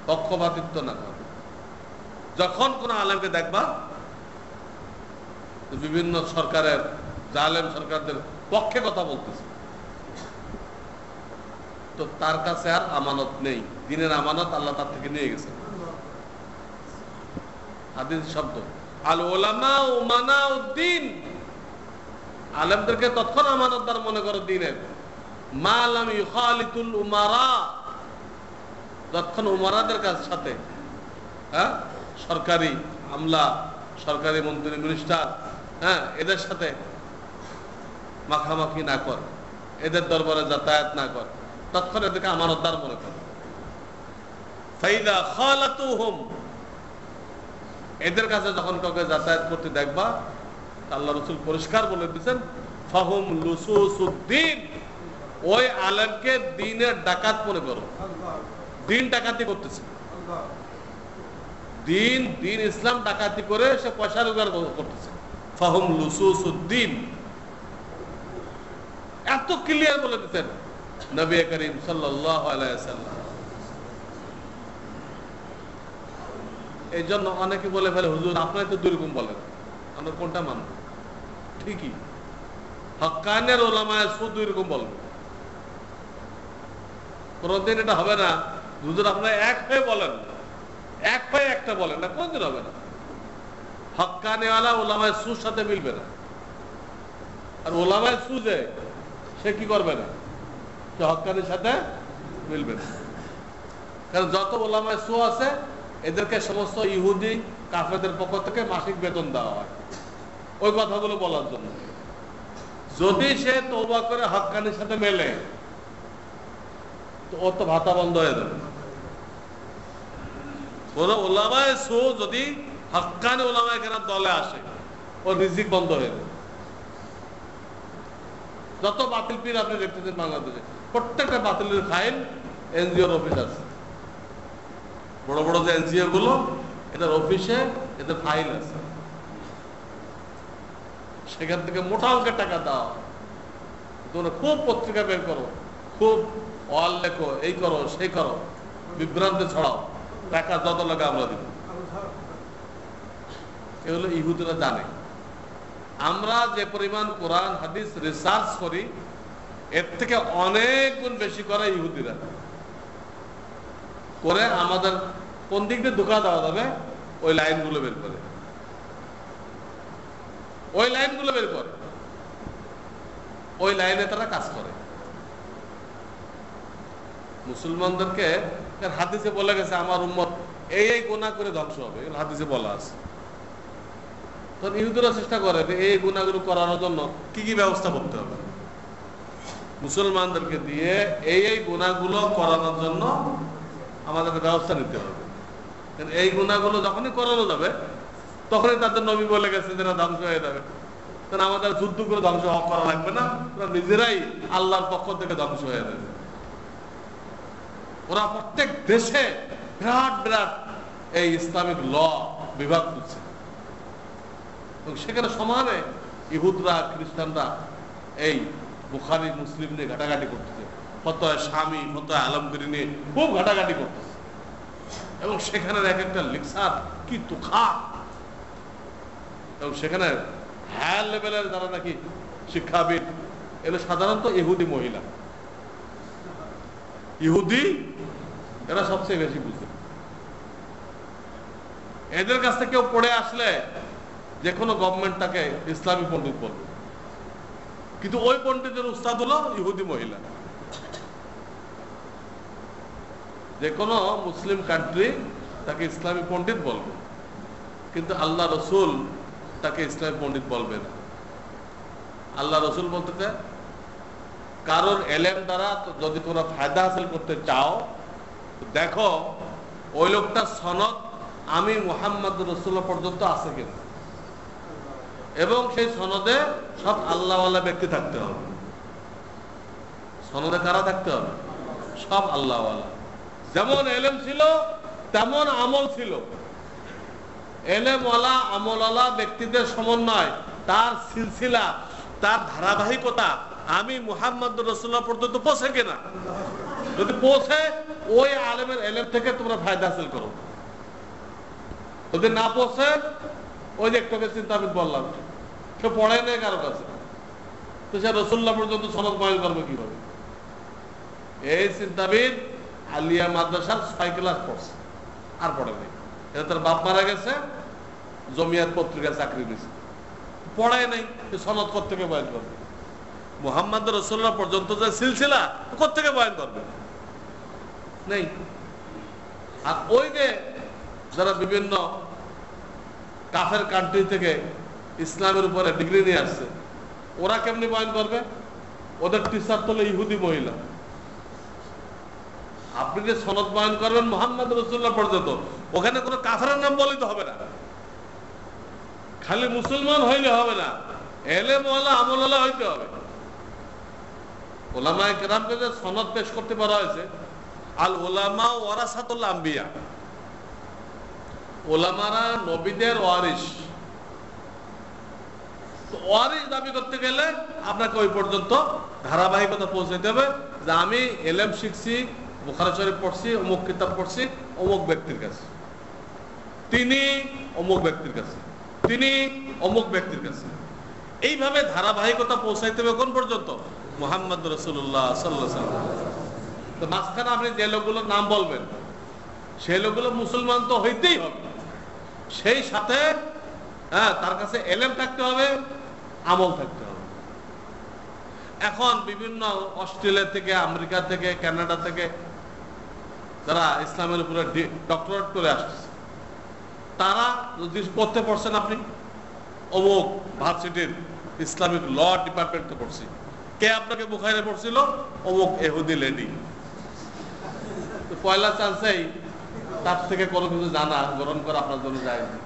পক্ষপাতিত্ব না করবে। যখন কোন আলেমকে দেখবা বিভিন্ন সরকারের জালেম সরকারদের পক্ষে কথা বলতেছে, তো তার কাছে আর আমানত নেই। দিনের আমানত আল্লাহ তার থেকে নিয়ে গেছে। হাদিস শব্দ আল উলামা উমানা উদ্দিন, আলেমদেরকে তখন আমানতদার মনে করো দিনের। মা লাম ইউখালিতুল উমারা, যতক্ষণ উমারাদের সাথে সরকারি আমলা, সরকারি মন্ত্রী মিনিস্টার, এদের সাথে মাখামাখি না করে, এদের দরবারে যাতায়াত না করে, তৎক্ষণ এদেরকে আমানতদার মনে করে। ফাইদা খালাতুহুম, এদের কাছে যখন কাউকে যাতায়াত করতে দেখবা, আল্লাহ রাসূল পরিষ্কার বলে দিয়েছেন ফাহুম লুসুসুদ্দিন, ওই আলেমকে দ্বীনের ডাকাত মনে করো। দ্বীন ডাকাতি করতেছে, দ্বীন ইসলাম ডাকাতি করে সে পয়সা রোজগার করতেছে। ফাহুম লুসুসুদ্দিন, এত ক্লিয়ার বলে দিতেন নবী করিম সাল্লাল্লাহু আলাইহি ওয়াসাল্লাম। এই জন্য অনেকে বলে ফেলে হুজুর আপনারা তো দুই রকম বলেন, আমরা কোনটা মানব? ঠিকই, হক্কানের ওলামায়ে সু দুই রকম বলবে। কোনদিন এটা হবে না হুজুর আপনারা এক হয়ে বলেন, এক হয়ে একটা বলেন না, কোনদিন হবে না। হক্কানিওয়ালা ওলামায়ে সুর সাথে মিলবে না। আর ওলামায়ে সু যে সে কি করবে না, সে হক্কানির সাথে মিলবে না। কারণ যত ওলামায়ে সু আছে এদেরকে সমস্ত ইহুদি কাফেরদের পক্ষ থেকে মাসিক বেতন দেওয়া হয় ওই কথাগুলো বলার জন্য। যদি সে তওবা করে হক্কানির সাথে মেলে তো ওর তো ভাতা বন্ধ হয়ে যাবে। কোন ওলামায়ে সু যদি হক্কানি ওলামায়ে কেরাম দলে আসে, ওর রিজিক বন্ধ হয়ে যাবে। যত বাতিল পীর আপনি দেখতেছেন বাংলাদেশে, প্রত্যেকটা বাতিলের ফাইল এনজিওর অফিস আছে। বড় বড় যে এনজিও গুলো, এদের অফিসে এদের ফাইল আছে, সেখান থেকে মোটা অঙ্কের টাকা দাও। তোমরা খুব পত্রিকা বের করো, খুব ওয়াল লেখো, এই করো সেই করো, বিভ্রান্তি ছড়াও, টাকা যত লাগে আমরা দিব। এগুলো ইহুদিরা জানে। আমরা যে পরিমাণ কোরআন হাদিস রিসার্চ করি, এর থেকে অনেক গুণ বেশি করে ইহুদিরা করে। আমাদের কোন দিক দিয়ে ধোঁকা দেওয়া যাবে, ওই লাইনগুলো বের করে, ওই লাইনগুলো বের করে, ওই লাইনে তারা কাজ করে। মুসলমানদেরকে হাদিসে বলে গেছে আমার উম্মত এই এই গুনাহ করে ধ্বংস হবে, হাদিসে বলা আছে। তখন ইহুদিরা চেষ্টা করে এই গুনাহগুলো করানোর জন্য কি কি ব্যবস্থা করতে হবে, মুসলমানদেরকে দিয়ে এই এই গুনাহগুলো করানোর জন্য আমাদের ব্যবস্থা নিতে হবে। এই গুনাহগুলো যখনই করানো যাবে, তখনই তাদের নবী বলে গেছে যেটা ধ্বংস হয়ে যাবে। কারণ আমাদের যুদ্ধ করে ধ্বংস করা লাগবে না, ওরা নিজেরাই আল্লাহর পক্ষ থেকে ধ্বংস হয়ে যাবে। ওরা প্রত্যেক দেশে বিরাট বিরাট এই ইসলামিক ল বিভাগ করছে, এবং সেখানে সমানে ইহুদরা খ্রিস্টানরা এই বুখারী মুসলিম নিয়ে ঘাটাঘাটি করতেছে, ফতোয়া শামী ফতোয়া আলমগীরি নিয়ে খুব ঘাটাঘাটি করতেছে। এবং সেখানে এক একটা লেকচার কি তুখা, এবং সেখানে হায়ার লেভেলের যারা নাকি শিক্ষাবিদ, এগুলো সাধারণত ইহুদি মহিলা। ইহুদি এরা সবচেয়ে বেশি বুঝে। এদের কাছ থেকে কেউ পড়ে আসলে যে কোনো গভর্নমেন্ট তাকে ইসলামী পণ্ডিত বলবে, কিন্তু ওই পণ্ডিতের উস্তাদ হলো ইহুদি মহিলা। যে কোনো মুসলিম কান্ট্রি তাকে ইসলামী পণ্ডিত বলবে, কিন্তু আল্লাহ রসুল তাকে ইসলামী পণ্ডিত বলবে না। আল্লাহ রসুল বলতে চায় কারোর এলেম দ্বারা যদি তোমরা ফায়দা হাসিল করতে চাও, দেখো ওই লোকটা সনদ আমি মুহাম্মদ রাসূলুল্লাহ পর্যন্ত আছে কিনা, এবং সেই সনদে সব আল্লাহওয়ালা ব্যক্তি থাকতে হবে। সনদে কারা থাকতে হবে? সব আল্লাহওয়ালা। যেমন এলেম ছিল তেমন আমল ছিল। এলেমওয়ালা আমলওয়ালা ব্যক্তিদের সমন্বয়, তার সিলসিলা, তার ধারাবাহিকতা আমি মুহাম্মদ রাসূলুল্লাহ পর্যন্ত পৌঁছে কিনা। যদি পৌঁছে, ওই আলেমের এলেম থেকে তোমরা ফায়দা হাসিল করো। যদি না পৌঁছে, ওই যে একটা চিন্তা আমি বললাম, সে পড়ে নেই কারো কাছে, তো সে রাসূলুল্লাহ পর্যন্ত সনদ বয়ান করবে কিভাবে? এই চিন্তাবিদ আলিয়া মাদ্রাসার 6 ক্লাস পড়ছে, আর পড়ে নেই। তার বাপ মারা গেছে, জমিয়াত পত্রিকা চাকরি দিয়েছে, পড়ায় নাই, সনদ কোত্থেকে বয়ান করবে? মুহাম্মদ রাসূলুল্লাহ পর্যন্ত যে সিলসিলা, কোত্থেকে বয়ান করবে? নেই। আর ওই যে যারা বিভিন্ন কাফের কান্ট্রি থেকে ইসলামের উপরে ডিগ্রি নিয়ে আসছে, ওরা কেমনি বয়ান করবে? ওদের টিচার তো ইহুদি মহিলা। আপনি যে সনদ বয়ান করবেন মুহাম্মদ রাসূলুল্লাহ পর্যন্ত, ওখানে কোনো কাফেরের নাম বলিতে হবে না, খালি মুসলমান হইলে হবে না, এলেমওয়ালা আমলওয়ালা হইতে হবে। উলামায়ে কেরামকে যে সনদ পেশ করতে পারা হয়েছে, আল উলামা ওয়ারাসাতুল আম্বিয়া, উলামারা নবীদের ওয়ারিস। তো ওয়ারিস দাবি করতে গেলে আপনাকে ওই পর্যন্ত ধারাবাহিকতা পৌঁছাইতে হবে, যে আমি এলেম শিখছি, বুখারী শরীফ পড়ছি, অমুক কিতাব পড়ছি অমুক ব্যক্তির কাছে, তিনি অমুক ব্যক্তির কাছে, তিনি অমুক ব্যক্তির কাছে। এইভাবে ধারাবাহিকতা পৌঁছাইতে হবে কোন পর্যন্ত? মুহাম্মদ রাসূলুল্লাহ সাল্লাল্লাহু আলাইহি ওয়াসাল্লাম। তো মাঝখানে আপনি যে লোকগুলোর নাম বলবেন, সেই লোকগুলো মুসলমান তো হইতেই হবে, সেই সাথে তার কাছে এলেম থাকতে হবে, আমল থাকতে হবে। এখন বিভিন্ন অস্ট্রেলিয়া থেকে, আমেরিকা থেকে, কানাডা থেকে যারা ইসলামের উপরে ডক্টরেট করে আসছে, তারা যদি পড়তে পড়ছেন, আপনি অমুক ভার্সিটির ইসলামিক ল ডিপার্টমেন্টে পড়ছি, কে আপনাকে বুখারী পড়ছিল? অমুক ইহুদি লেডি। পয়লা চান্সেই তার থেকে কোনো কিছু জানা গ্রহণ করা আপনার জন্য যায় না।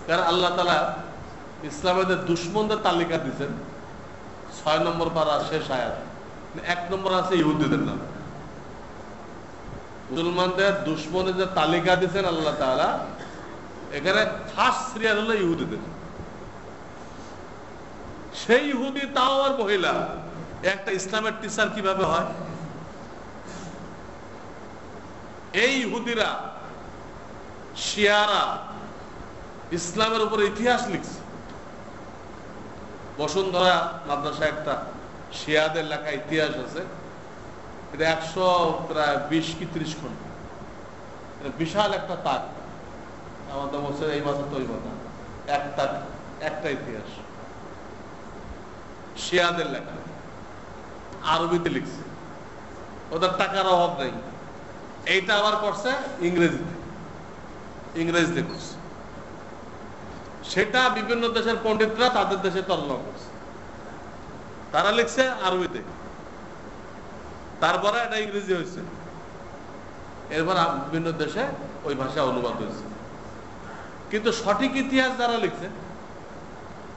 কারণ আল্লাহ তাআলা ইসলামের দুশমনদের তালিকা দিচ্ছেন 6 নম্বর পারা শেষ আয়াত। 1 নম্বর আছে ইহুদিদের নাম। মুসলমানদের দুশমনের যে তালিকা দিচ্ছেন আল্লাহ তাআলা, এখানে ফার্স্ট সিরিয়াল হলো ইহুদিদের। সেই ইহুদি, তাও আর মহিলা, একটা ইসলামের টিচার কিভাবে হয়? এই ইহুদিরা, শিয়ারা ইসলামের উপরে ইতিহাস লিখছে। বসুন্ধরা মাদ্রাসা একটা শিয়াদের লেখা ইতিহাস আছে, এটা 120 কি 30 খন্ড, বিশাল একটা তাক। আমাদের বছর এই বছর তো ওই কথা একটা ইতিহাস শিয়াদের লেখা, আরবিতে লিখছে। ওদের টাকার অভাব নেই। এইটা আবার করছে ইংরেজিতে করছে। সেটা বিভিন্ন দেশের পণ্ডিতরা তাদের দেশে তর্জমা করছে। তারা লিখছে আরবিতে, তারপরে এটা ইংরেজি হয়েছে, এরপর বিভিন্ন দেশে ওই ভাষা অনুবাদ হয়েছে। কিন্তু সঠিক ইতিহাস যারা লিখছে,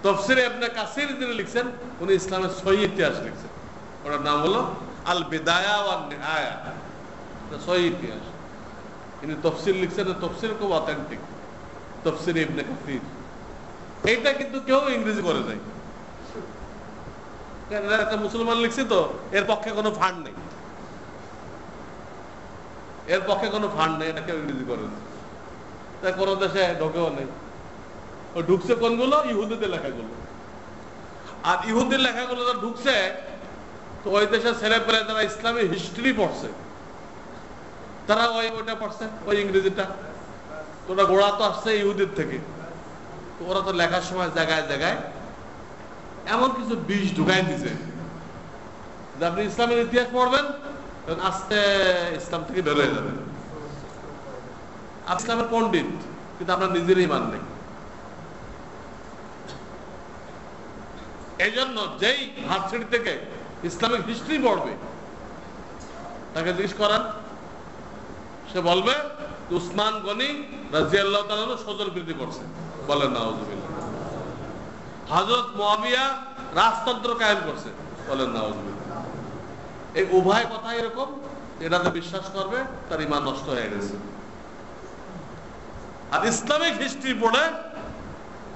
তাফসীরে ইবনে কাসির যিনি লিখছেন, উনি ইসলামের সহিহ ইতিহাস লিখছেন। ওটার নাম হলো আল বিদায়া ওয়ান নিহায়া, সহিহ ইতিহাস। তিনি তাফসীর লিখছেন, তাফসীর খুব অথেন্টিক, তাফসীরে ইবনে কাসির। এইটা কিন্তু কেউ ইংরেজি করে নাই। একটা মুসলমান লিখছে, তো এর পক্ষে কোনো ফান্ড নেই, এটা কেউ ইংরেজি করে না। তাই কোনো দেশে ঢোকেও নেই। ও ঢুকছে কোনগুলো? ইহুদিদের লেখাগুলো। আর ইহুদির লেখাগুলো যা ঢুকছে, তো ওই দেশের ছেলেপেলে যারা ইসলামী হিস্ট্রি পড়ছে, তারা ওইটা পড়ছে, ওই ইংরেজিটা। ওটা গোড়া তো আসছে ইহুদির থেকে। তো ওরা তো লেখার সময় জায়গায় জায়গায় এমন কিছু বিষ ঢুকাই দিছে যে আপনি ইসলামের ইতিহাস পড়বেন, আস্তে ইসলাম থেকে বের হয়ে যাবেন। ইসলামের পণ্ডিত, কিন্তু আপনার নিজের ঈমান নেই। এই জন্য যেই ভার্সিটি থেকে ইসলামিক হিস্ট্রি পড়বে, তাকে জিজ্ঞেস করান, সে বলবে উসমান গনি রাদিয়াল্লাহু তাআলা সজল বৃদ্ধি করছে, বলেন নাউজুবিল্লাহ। হযরত মুআবিয়া রাজতন্ত্র কায়েম করছে, বলেন নাউজুবিল্লাহ। এই উভয় কথা এরকম, এটাতে বিশ্বাস করবে তার ঈমান নষ্ট হয়ে গেছে। আর ইসলামিক হিস্ট্রি পড়ে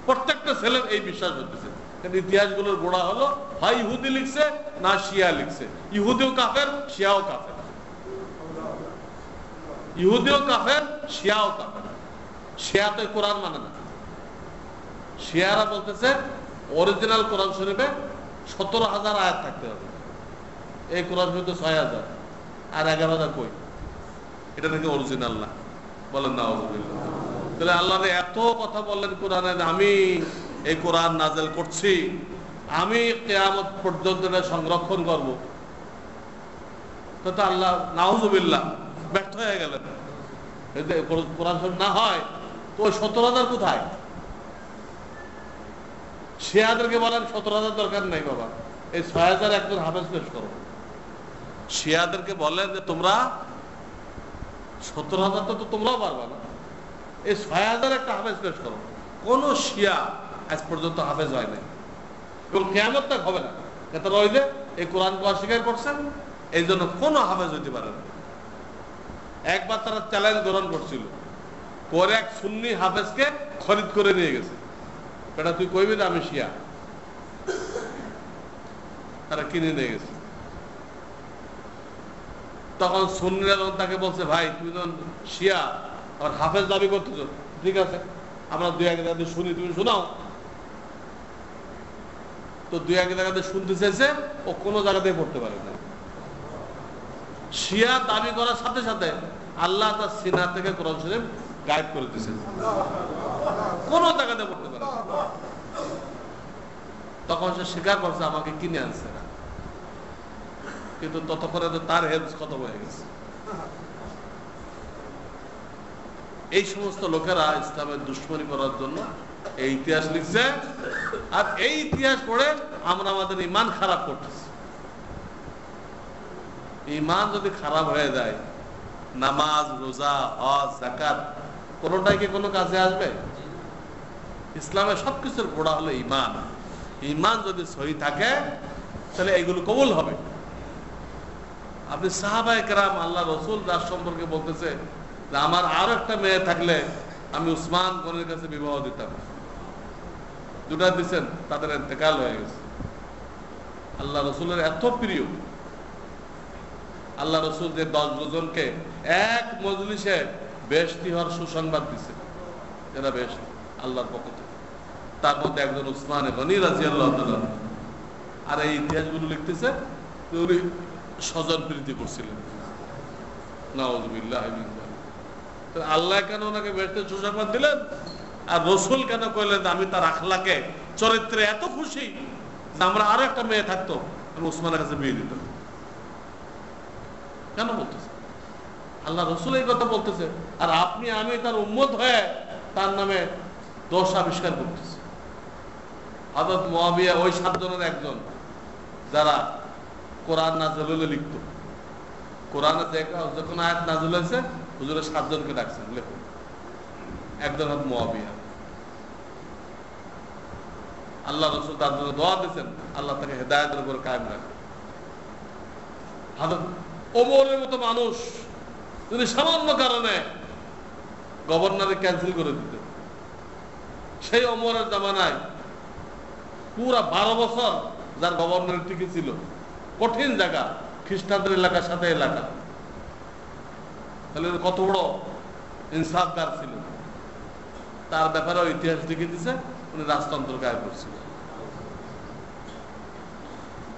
প্রত্যেকটা ছেলের এই বিশ্বাস হতেছে। ইতিহাসগুলোর গোড়া হলো হয় ইহুদি লিখছে, না শিয়া লিখছে। ইহুদিও কাফের, শিয়াও কাফের। ইহুদিও কাফের, শিয়াও কাফের। শিয়া তো কোরআন মানে না। শিয়ারা বলতেছে অরিজিনাল কোরআন শরীফে 17,000 আয়াত থাকতে হবে। এই কোরআন শরীফ তো 6,000, আর 11,000 কই? এটা নাকি অরিজিনাল না, বলেন না। তাহলে আল্লাহ এত কথা বললেন কোরআনে, আমি এই কোরআন নাযিল করছি, আমি কিয়ামত পর্যন্ত সংরক্ষণ করব। তো আল্লাহ নাউজুবিল্লাহ ব্যর্থ হয়ে গেলেন। কোরআন শরীফ না হয় তো 17,000 কোথায়? শিয়াদেরকে বলেন 17,000 দরকার নাই বাবা, এই 6,000 একজন হাফেজ পেশ করো। শিয়াদেরকে বলেন যে তোমরা 17,000 তো তোমরাও পারবা না, এই 6,000 একটা হাফেজ পেশ করো। কোন শিয়া আজ পর্যন্ত হাফেজ হয় নাই, এবং কিয়ামত তক হবে না। তারা ওই যে এই কোরআনকে অস্বীকার করছেন, এই জন্য কোনো হাফেজ হইতে পারে না। একবার তারা চ্যালেঞ্জ গ্রহণ করছিল, করে এক সুন্নি হাফেজকে খরিদ করে নিয়ে গেছে। বেটা তুই কইবি না আমি শিয়া, তারা কিনে নিয়ে গেছে। তখন সুন্নিরা যখন তাকে বলছে, ভাই তুমি যখন শিয়া আর হাফেজ দাবি করতেছ, ঠিক আছে আমরা দুই এক জায়গাতে শুনি, তুমি শোনাও। তো দুই এক জায়গাতে শুনতে চাইছে, ও কোনো জায়গাতে পড়তে পারে না। শিয়া দাবি করার সাথে সাথে আল্লাহ তার সিনা থেকে কোরআন শরীফ গায়েব করে দিয়েছেন, কোন জায়গাতে পড়তে পারে। তখন সে স্বীকার করছে আমাকে কিনে আনছে না, কিন্তু ততক্ষণে তার হেলথ খতম হয়ে গেছে। এই সমস্ত লোকেরা ইসলামের দুশ্মনী করার জন্য এই ইতিহাস লিখছে। আর এই ইতিহাস পড়ে আমরা আমাদের ঈমান খারাপ করতেছি। ঈমান যদি খারাপ হয়ে যায়, নামাজ, রোজা, হজ, যাকাত কোনোটাই কি কোনো কাজে আসবে? ইসলামের সবকিছুর গোড়া হলো ঈমান। ঈমান যদি সহি থাকে তাহলে এগুলো কবুল হবে। আপনি সাহাবায়ে কেরাম, আল্লাহ রসুল যার সম্পর্কে বলতেছে যে আমার আরো একটা মেয়ে থাকলে আমি উসমান গনির কাছে বিবাহ দিতাম, দুটা দিচ্ছেন, তাদের ইন্তেকাল হয়ে গেছে। আল্লাহ রসুলের এত প্রিয়, আল্লাহ রসুল যে 10 জনকে এক মজলিসে বেহেশতি হওয়ার সুসংবাদ দিচ্ছে, এরা বেহেশতি আল্লাহর পক্ষ থেকে, তার মধ্যে একজন উসমান গনি রাদিয়াল্লাহু তাআলা। আর এই ইতিহাসগুলো লিখতেছে উনি স্বজন প্রীতি করছিলেন। নাউযুবিল্লাহি মিন যালিক। তো আল্লাহ কেন ওনাকে বেহেশতের সুসংবাদ দিলেন? আর রসুল কেন কইলেন আমি তার আখলাকে, চরিত্রে এত খুশি যে আমরা আরো একটা মেয়ে থাকতো আমি উসমানের কাছে বিয়ে দিতাম? কেন বলতেছে? আল্লাহ রসুল এই কথা বলতেছে, আর আপনি আমি তার উম্মত হয়ে তার নামে দোষ আবিষ্কার করতেছে। হযরত মুআবিয়া ওই 7 জনের একজন, যারা কোরআন নাযিল হলে লিখত। কোরআনে যখন আয়াত নাযিল হয়েছে হুজুরের 7 জনকে ডাকছেন, লেখো। একজন হযরত মুআবিয়া। আল্লাহ রসুল তার জন্য দোয়া দিয়েছেন, আল্লাহ তাকে হেদায়েতের উপর কায়েম রাখেন। হযরত ওমরের মতো মানুষ যদি সামান্য কারণে গভর্নরে ক্যান্সেল করে দিত, সেই ওমরের জামানায় পুরা 12 বছর যার গভর্নরের টিকে ছিল, কঠিন জায়গা, খ্রিস্টানদের এলাকার সাথে এলাকা, তাহলে কত বড় ইনসাফদার ছিল। তার ব্যাপারে ইতিহাস লিখে দিছে, উনি রাজতন্ত্র কায়েম করছিল।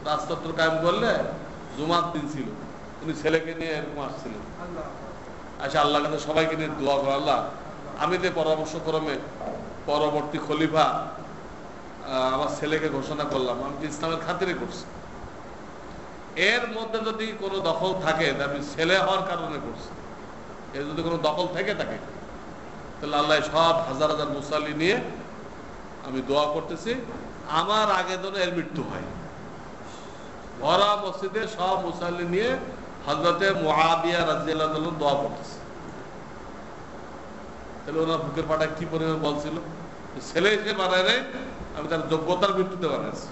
রাজতন্ত্র কায়েম করলে জুমার দিন ছিল, উনি ছেলেকে নিয়ে এরকম আসছিলেন। আচ্ছা, আল্লাহ কাছে সবাইকে নিয়ে দোয়া করে, আল্লাহ আমি যে পরামর্শ ক্রমে পরবর্তী খলিফা আমার ছেলেকে ঘোষণা করলাম, আমি তো ইসলামের খাতিরে করছি। এর মধ্যে যদি কোনো দখল থাকে, আমি ছেলে হওয়ার কারণে করছি, এর যদি কোনো দখল থেকে থাকে, তাহলে আল্লাহ সব হাজার হাজার মুসাল্লি নিয়ে আমি দোয়া করতেছি, আমার আগে যেন এর মৃত্যু হয়। ভরা মসজিদে সব মুসাল্লি নিয়ে হযরতে মুআবিয়া রাদিয়াল্লাহু তাআলা দোয়া করতেছে। তাহলে ওনার বুকের পাটা কি পরিমাণ বলছিল, ছেলে এসে বানায় নাই, আমি তার যোগ্যতার ভিত্তিতে বানাইছি।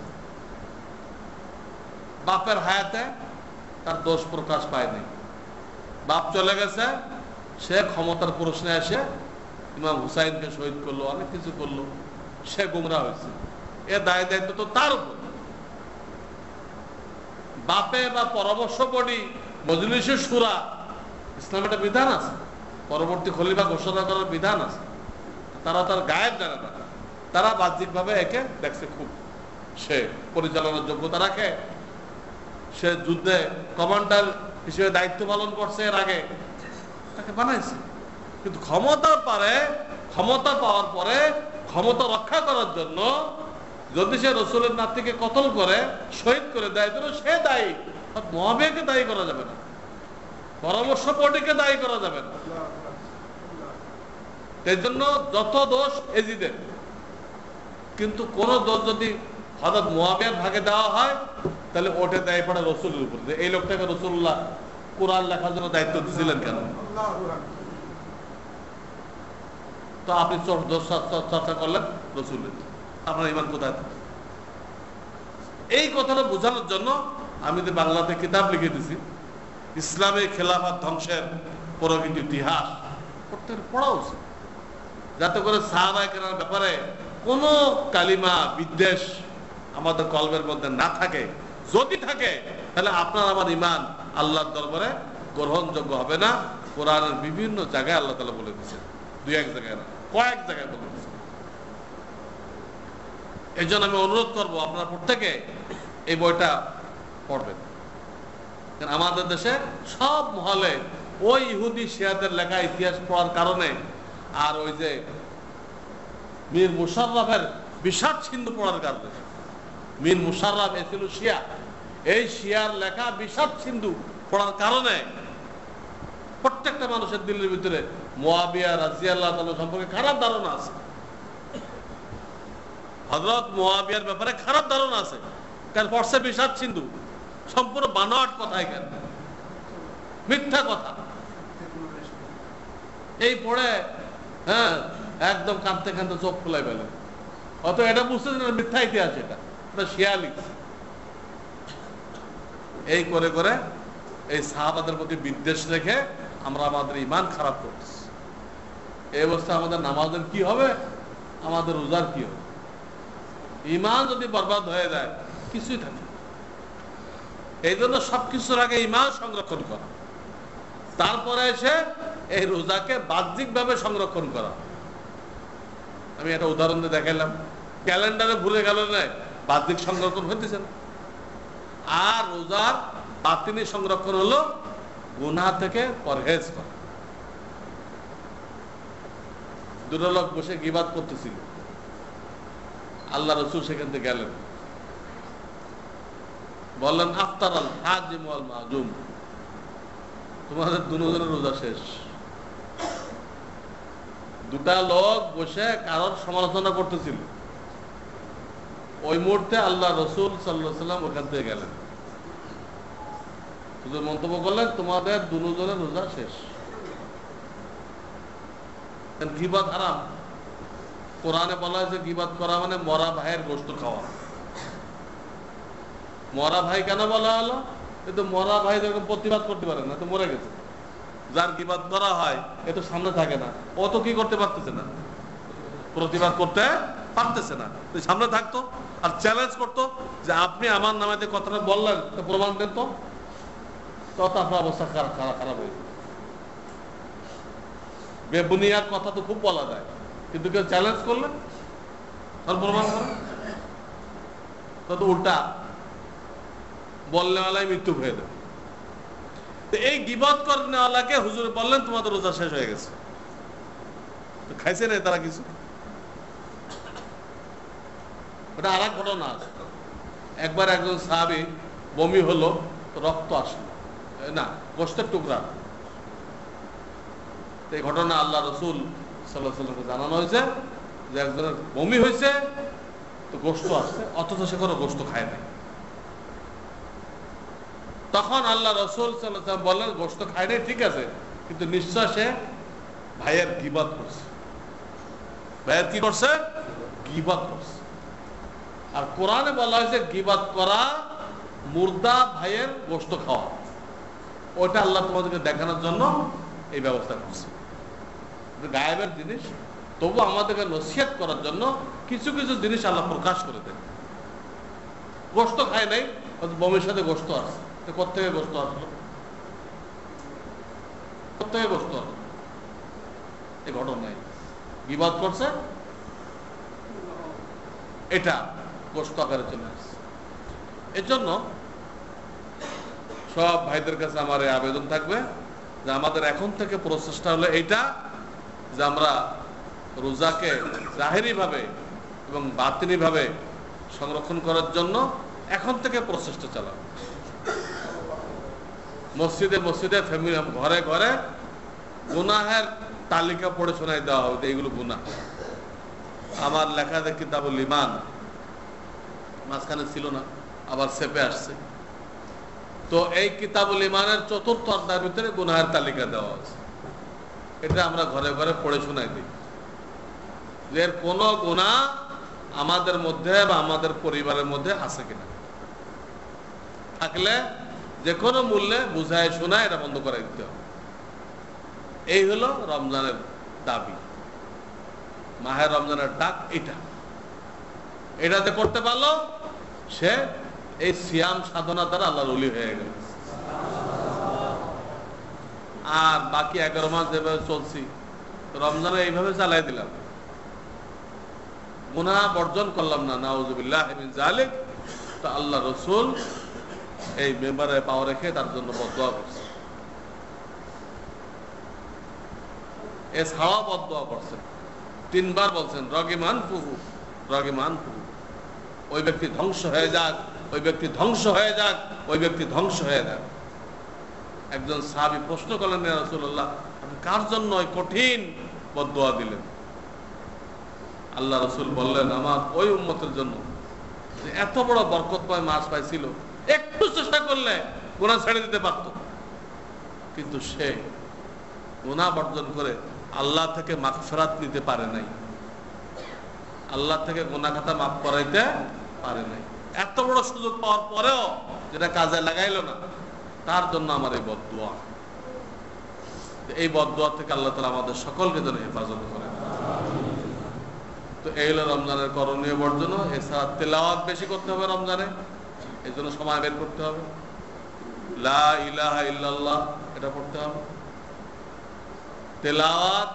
বাপের হায়াতে তার দোষ প্রকাশ পায়নি, বাপ চলে গেছে, সে ক্ষমতার প্রশ্নে এসে ইমাম হুসাইনকে শহীদ করলো, অনেক কিছু করলো, সে গুমরা হয়েছে। এ দায় দায়িত্ব তো তার উপর। বাপে বা পরামর্শ বডি, মজলিসে শুরা, ইসলামের একটা বিধান আছে, পরবর্তী খলিফা ঘোষণা করার বিধান আছে। তারা তার গায়েব জানে না, তারা বাহ্যিকভাবে একে দেখছে, খুব সে পরিচালনার যোগ্যতা রাখে, সে যুদ্ধে কমান্ডার হিসেবে দায়িত্ব পালন করছে, এর আগে তাকে বানাইছে। কিন্তু ক্ষমতা পাওয়ার পরে ক্ষমতা রক্ষা করার জন্য যদি সে রসুলের নাতিকে কতল করে শহীদ করে দেয়, সে দায়ী। মুআবিয়াকে দায়ী করা যাবে না, পরামর্শ বডিকে দায়ী করা যাবে না। এর জন্য যত দোষ এজিদের, কিন্তু কোন দোষ যদি হযরত মুআবিয়ার ভাগে দেওয়া হয়, তাহলে ওটা দায়ী পড়ে রসুলের উপর। এই লোকটাকে রাসূলুল্লাহ কোরআন লেখার জন্য দায়িত্ব দিয়েছিলেন কেন? তো আপনি চর্চা করলেন রসুলের, আপনার ঈমান কোথায়? এই কথাটা বোঝানোর জন্য আমি তো বাংলাতে কিতাব লিখে দিছি, ইসলামী খেলাফত ধ্বংসের প্রকৃত ইতিহাস, প্রত্যেক পড়া উচিত, যাতে করে সাহাবায়ে কেরামের ব্যাপারে কোনো কালিমা বিদ্বেষ আমাদের কলবের মধ্যে না থাকে। যদি থাকে তাহলে আপনার আমার ঈমান আল্লাহর দরবারে গ্রহণযোগ্য হবে না। কোরআনের বিভিন্ন জায়গায় আল্লাহ তাআলা বলে দিয়েছেন, 2-1 জায়গায় না, কয়েক জায়গায় বলে দিয়েছেন। এই জন্য আমি অনুরোধ করবো আপনারা প্রত্যেকে এই বইটা পড়বেন। আমাদের দেশে সব মহলে ওই ইহুদি শিয়াদের লেখা ইতিহাস পড়ার কারণে, আর ওই যে মীর মুশাররফের বিষাদ সিন্ধু পড়ার কারণে, মীর মুশাররফ এ ছিল শিয়া, এই শিয়ার লেখা বিষাদ সিন্ধু পড়ার কারণে প্রত্যেকটা মানুষের দিলের ভিতরে মুআবিয়া রাদিয়াল্লাহু তাআলা সম্পর্কে খারাপ ধারণা আছে। হযরত মুআবিয়ার ব্যাপারে খারাপ ধারণা আছে, কারণ পড়ছে বিষাদ সিন্ধু, সম্পূর্ণ বানোয়াট কথা, এখানে মিথ্যা কথা। এই পড়ে হ্যাঁ একদম কাঁদতে কাঁদতে চোখ খোলাই ফেলে, অত এটা বুঝতেছেন না মিথ্যা ইতিহাস, এটা শিয়ালি। এই করে করে এই সাহাবাদের প্রতি বিদ্বেষ রেখে আমরা আমাদের ঈমান খারাপ করছি। এই অবস্থায় আমাদের নামাজের কি হবে, আমাদের রোজার কি হবে? ঈমান যদি বরবাদ হয়ে যায় কিছুই থাকে। এই জন্য সবকিছুর আগে ঈমান সংরক্ষণ করা, তারপরে এসে এই রোজাকে বাহ্যিক ভাবে সংরক্ষণ করা। আমি একটা উদাহরণ দিয়ে দেখাইলাম, ক্যালেন্ডারে ভুলে গেল না, বাহ্যিক সংরক্ষণ হইতেছে না। আর রোজার বাতিনি সংরক্ষণ হলো গুনাহ থেকে পরহেজ করা। দুটো লোক বসে গীবাত করতেছিল, আল্লাহ রাসূল সেখান থেকে গেলেন, বললেন আফতার আল হাজিম ওয়াল মাযুম, তোমাদের দুজনের রোজা শেষ। দুটা লোক বসে কারোর সমালোচনা করতেছিল, ওই মুহূর্তে আল্লাহ রাসূল সাল্লাল্লাহু আলাইহি ওয়াসাল্লাম ওখান থেকে গেলেন, হুজুর মন্তব্য করলেন তোমাদের দুজনের রোজা শেষ। গীবাত হারাম। কোরআনে বলা হয়েছে গীবাত করা মানে মরা ভাইয়ের গোশত খাওয়া। মরা ভাই কেন বলা হলো? কিন্তু মরা ভাই যখন প্রতিবাদ করতে পারে না, তো মরে গেছে। যার গীবাত করা হয় এ তো সামনে থাকে না, ও তো কি করতে পারতেছে না, প্রতিবাদ করতে পারতেছে না। সামনে থাকতো আর চ্যালেঞ্জ করতো যে আপনি আমার নামে যে কথাটা বললেন প্রমাণ দেন, তো তত আপনার অবস্থা খারাপ হয়ে যায়। বেবুনিয়ার কথা তো খুব বলা যায়, কিন্তু কেউ চ্যালেঞ্জ করলেন তার প্রমাণ করেন, তত উল্টা বলনেওয়ালাই মৃত্যু হয়ে দেয়। এই গীবত করনেওয়ালাকে হুজুর বললেন তোমাদের রোজা শেষ হয়ে গেছে। তো খাইছে না তারা কিছু? ওটা আর এক ঘটনা আছে। একবার একজন সাহাবী বমি হলো, রক্ত আসলো না, গোশতের টুকরা। এই ঘটনা আল্লাহ রাসূল সাল্লাল্লাহু আলাইহি ওয়াসাল্লামকে জানানো হয়েছে যে একজনের বমি হয়েছে, তো গোশত আসছে, অথচ সে কোনো গোশত খায় নাই। তখন আল্লাহ রাসূল সাল্লাল্লাহু আলাইহি ওয়াসাল্লাম বললেন গোশত খায় নাই ঠিক আছে, কিন্তু নিশ্চয় সে ভাইয়ের গীবত করছে। ভাইয়ের কি করছে? গীবত করছে। আর কোরআনে বলা হয়েছে গীবত করা মুর্দা ভাইয়ের গোশত খাওয়া। ওটা আল্লাহ তোমাদেরকে দেখানোর জন্য এই ব্যবস্থা করছে। গায়েবের জিনিস, তবু আমাদেরকে নসিহত করার জন্য কিছু কিছু জিনিস আল্লাহ প্রকাশ করে দেন। গোশত খায় নাই, বমির সাথে গোশত আসছে, কোথেকে গোশত আসলো? কোথেকে গোশত আসলো? এই ঘটনায় গীবত করছে, এটা গোশত আকারে চলে আসছে। এর জন্য সব ভাইদের কাছে আমার এই আবেদন থাকবে যে আমাদের এখন থেকে প্রচেষ্টা হলো এইটা যে আমরা রোজাকে জাহেরি ভাবে এবং বাতিনি ভাবে সংরক্ষণ করার জন্য এখন থেকে প্রচেষ্টা চালাবো। মসজিদে মসজিদে, ফ্যামিলি, ঘরে ঘরে গুনাহের তালিকা পড়ে শোনাই দেওয়া হবে, এইগুলো গুনাহ। আমার লেখা যে কিতাবুল ঈমান মাঝখানে ছিল না, আবার চেপে আসছে। তো এই কিতাবুল ঈমানের ৪র্থ অধ্যায়ের ভিতরে গুনাহের তালিকা দেওয়া আছে। এটা আমরা ঘরে ঘরে পড়ে শোনাই দিই যে এর কোন গুনাহ আমাদের মধ্যে বা আমাদের পরিবারের মধ্যে আছে কিনা, থাকলে যে কোনো মূল্যে বুঝায় শোনায় এটা বন্ধ করে দিতে হবে। এই হলো রমজানের দাবি, মাহে রমজানের ডাক। এটাতে করতে পারলো সে এই সিয়াম সাধনা দ্বারা আল্লাহর ওলি হয়ে গেল। আর বাকি 11 মাস যেভাবে চলছি, রমজানে এইভাবে চালাই দিলাম, গুনাহ বর্জন করলাম না, নাউযুবিল্লাহ মিন যালিক, তো আল্লাহ রাসূল এই মেম্বারে পাও রেখে তার জন্য বদদোয়া করছে। এছাড়াও বদদোয়া করছেন, 3 বার বলছেন রগিমান ফুহু, রগিমান ফুহু, ওই ব্যক্তি ধ্বংস হয়ে যাক, ওই ব্যক্তি ধ্বংস হয়ে যাক, ওই ব্যক্তি ধ্বংস হয়ে যাক। একজন সাহাবী প্রশ্ন করলেন, ইয়া রাসূলুল্লাহ, আপনি কার জন্য ওই কঠিন বদদোয়া দিলেন? আল্লাহ রাসূল বললেন, আমার ওই উম্মতের জন্য যে এত বড় বরকতময় মাস পাইছিল, একটু চেষ্টা করলে গুনাহ ছেড়ে দিতে পারত, কিন্তু সে গুনাহ বর্জন করে আল্লাহ থেকে মাগফিরাত নিতে পারে নাই, আল্লাহ থেকে গুনাহ খাতা মাফ করাইতে পারে নাই। এত বড় সুযোগ পাওয়ার পরেও যেটা কাজে লাগাইলো না, তার জন্য আমার এই বদদুয়া। এই বদদুয়া থেকে আল্লাহ তাআলা আমাদের সকলকে যেন হেফাজত করে। তো এই হলো রমজানের করণীয় বর্জন। এছাড়া তেলাওয়াত বেশি করতে হবে রমজানে, এই জন্য সময় বের করতে হবে। লা ইলাহা ইল্লাল্লাহ এটা পড়তে হবে। তেলাওয়াত,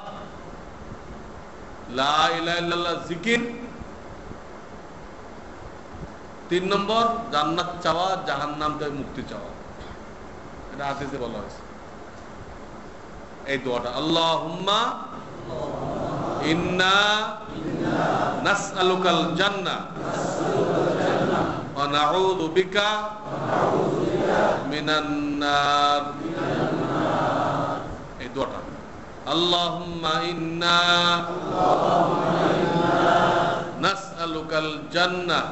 লা ইলাহা ইল্লাল্লাহ, জিকির। 3 নম্বর জান্নাত চাওয়া, জাহান্নাম থেকে মুক্তি চাওয়া, এটা হাদিসে বলা হয়েছে। এই দোয়াটা, আল্লাহুম্মা ইন্না নাসআলুকাল জান্নাহ ওয়া নাউযু বিকা মিনান নার। এই দোয়াটা, আল্লাহুম্মা ইন্না নাসআলুকাল জান্নাহ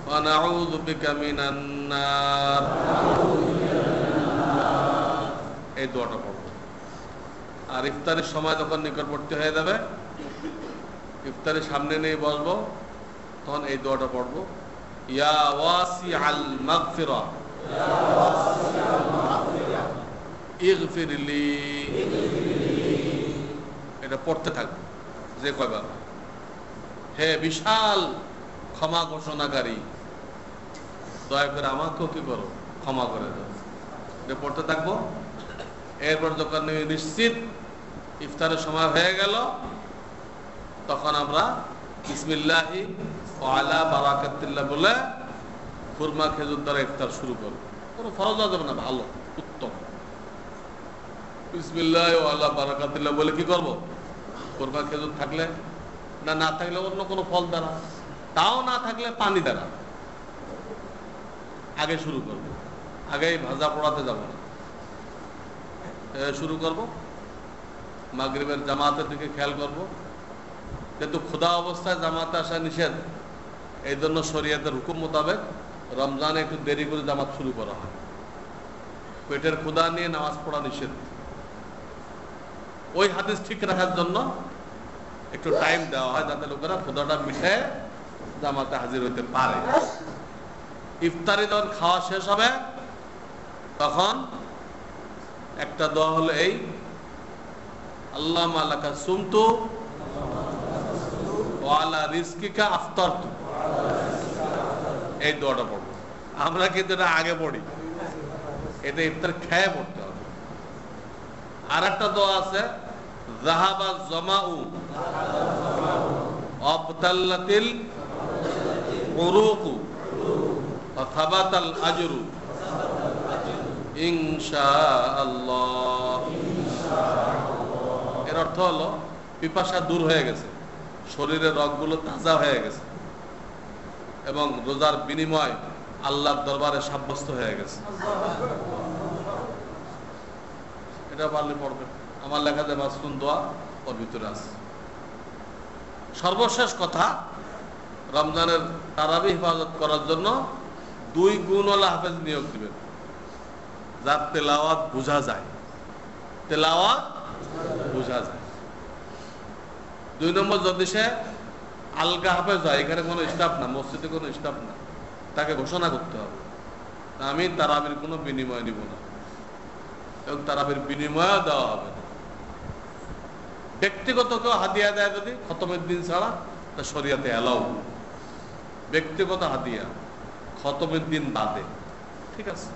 ওয়া নাউযু বিকা মিনান নার। এই দোয়াটা পড়ব। আর ইফতারের সময় যখন নিকটবর্তী হয়ে যাবে, ইফতারের সামনে নিয়ে বসবো, তখন এই দোয়াটা পড়বো, ইয়া ওয়াসিআল মাগফিরা ইগফিরলি। এটা পড়তে থাকবে যে কয়বার। হে বিশাল ক্ষমা ঘোষণাকারী, দয়া করে আমাকেও কি করো, ক্ষমা করে দাও। এটা পড়তে থাকবো। এরপর যখন নিশ্চিত ইফতারের সময় হয়ে গেল, তখন আমরা বিসমিল্লাহি ওয়া আলা বারাকাতিল্লাহ বলে খুরমা খেজুর দ্বারা ইফতার শুরু করব। কোনো ফরজ যাবে না, ভালো উত্তম। বিসমিল্লাহি ওয়া আলা বারাকাতিল্লাহ বলে কি করব, খুরমা খেজুর থাকলে, না থাকলে অন্য কোনো ফল দ্বারা, তাও না থাকলে পানি দ্বারা আগে শুরু করব। আগেই ভাজা পোড়াতে যাব না, শুরু করব। মাগরিবের জামাতের দিকে খেয়াল করব, কিন্তু ক্ষুধা অবস্থায় জামাতে আসা নিষেধ। এই জন্য শরীয়তের হুকুম মোতাবেক রমজানে একটু দেরি করে জামাত শুরু করা হয়। পেটের ক্ষুধা নিয়ে নামাজ পড়া নিষেধ। ওই হাদিস ঠিক রাখার জন্য একটু টাইম দেওয়া হয়, যাতে লোকেরা ক্ষুধাটা মিটে জামাতে হাজির হইতে পারে। ইফতারি যখন খাওয়া শেষ হবে, তখন একটা দোয়া হলো এই, আল্লাহুম্মা লাকা সুমতু ওয়া আলা রিজকিকা আফতারতু। এই দোয়াটা পড়বো। আমরা কিন্তু এটা আগে পড়ি, এটা ইফতার খেয়ে পড়তে হবে। আর একটা দোয়া আছে, যাহাবা জামাউ আবতাল্লাতিল উরুকু ওয়া থাবাতাল আজরু ইনশাআল্লাহ। এর অর্থ হলো পিপাসা দূর হয়ে গেছে, শরীরের রগগুলো তাজা হয়ে গেছে, এবং রোজার বিনিময় আল্লাহর দরবারে সাব্যস্ত হয়ে গেছে। এটা পারলে পড়বেন। আমার লেখা যে মাসনুন দোয়া ওর ভিতরে আছে। সর্বশেষ কথা, রমজানের তারাবি হেফাজত করার জন্য 2 গুণওয়ালা হাফেজ নিয়োগ দিবেন, যার তেলাওয়াত বোঝা যায়, তেলাওয়াত বোঝা যায়। 2 নম্বর, যদি সে আলগা হাফেজ হয়, এখানে কোনো স্টাফ না, মসজিদে কোনো স্টাফ না, তাকে ঘোষণা করতে হবে আমি তারাবির কোনো বিনিময় নিব না, এবং তারাবির বিনিময় দেওয়া হবে না। ব্যক্তিগত কেউ হাদিয়া দেয় যদি খতমের দিন ছাড়া, তা শরিয়াতে এলাও। ব্যক্তিগত হাদিয়া খতমের দিন বাদে, ঠিক আছে।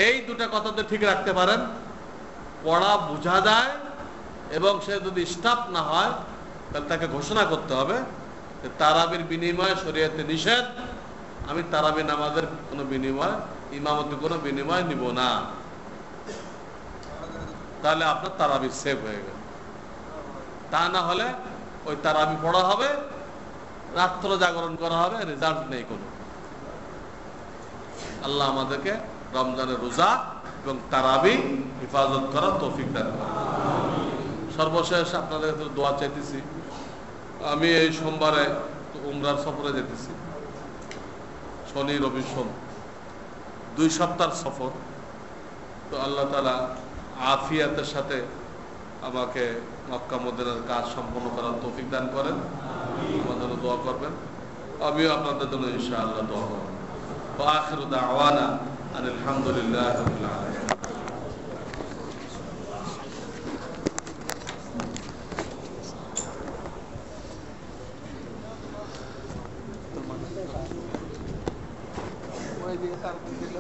এই 2টা কথা তো ঠিক রাখতে পারেন, পড়া বোঝা যায়, এবং সে যদি স্টাফ না হয়, তাহলে তাকে ঘোষণা করতে হবে যে তারাবির বিনিময় শরিয়াতে নিষেধ, আমি তারাবি নামাজের কোনো বিনিময়, ইমামতের কোনো বিনিময় নিব না। তাহলে আপনার তারাবি সেভ হয়ে গেল। তা না হলে ওই তারাবি পড়া হবে, রাত্র জাগরণ করা হবে, রেজাল্ট নেই কোনো। আল্লাহ আমাদেরকে রমজানের রোজা এবং তারাবি হেফাজত করার তৌফিক দান করেন। সর্বশেষ আপনাদের দোয়া চাইতেছি, আমি এই সোমবারে উমরার সফরে যেতেছি, শনি রবি সোম, 2 সপ্তাহ সফর। তো আল্লাহ তাআলা আফিয়াতের সাথে আমাকে মক্কা মদিনার কাজ সম্পন্ন করার তৌফিক দান করেন। আমার জন্য দোয়া করবেন, আমিও আপনাদের জন্য ইনশাআল্লাহ দোয়া করব। ওয়া আখিরু দাওয়ানা আনিল হামদুলিল্লাহি রাব্বিল আলামিন। ওই দিকে তার দিল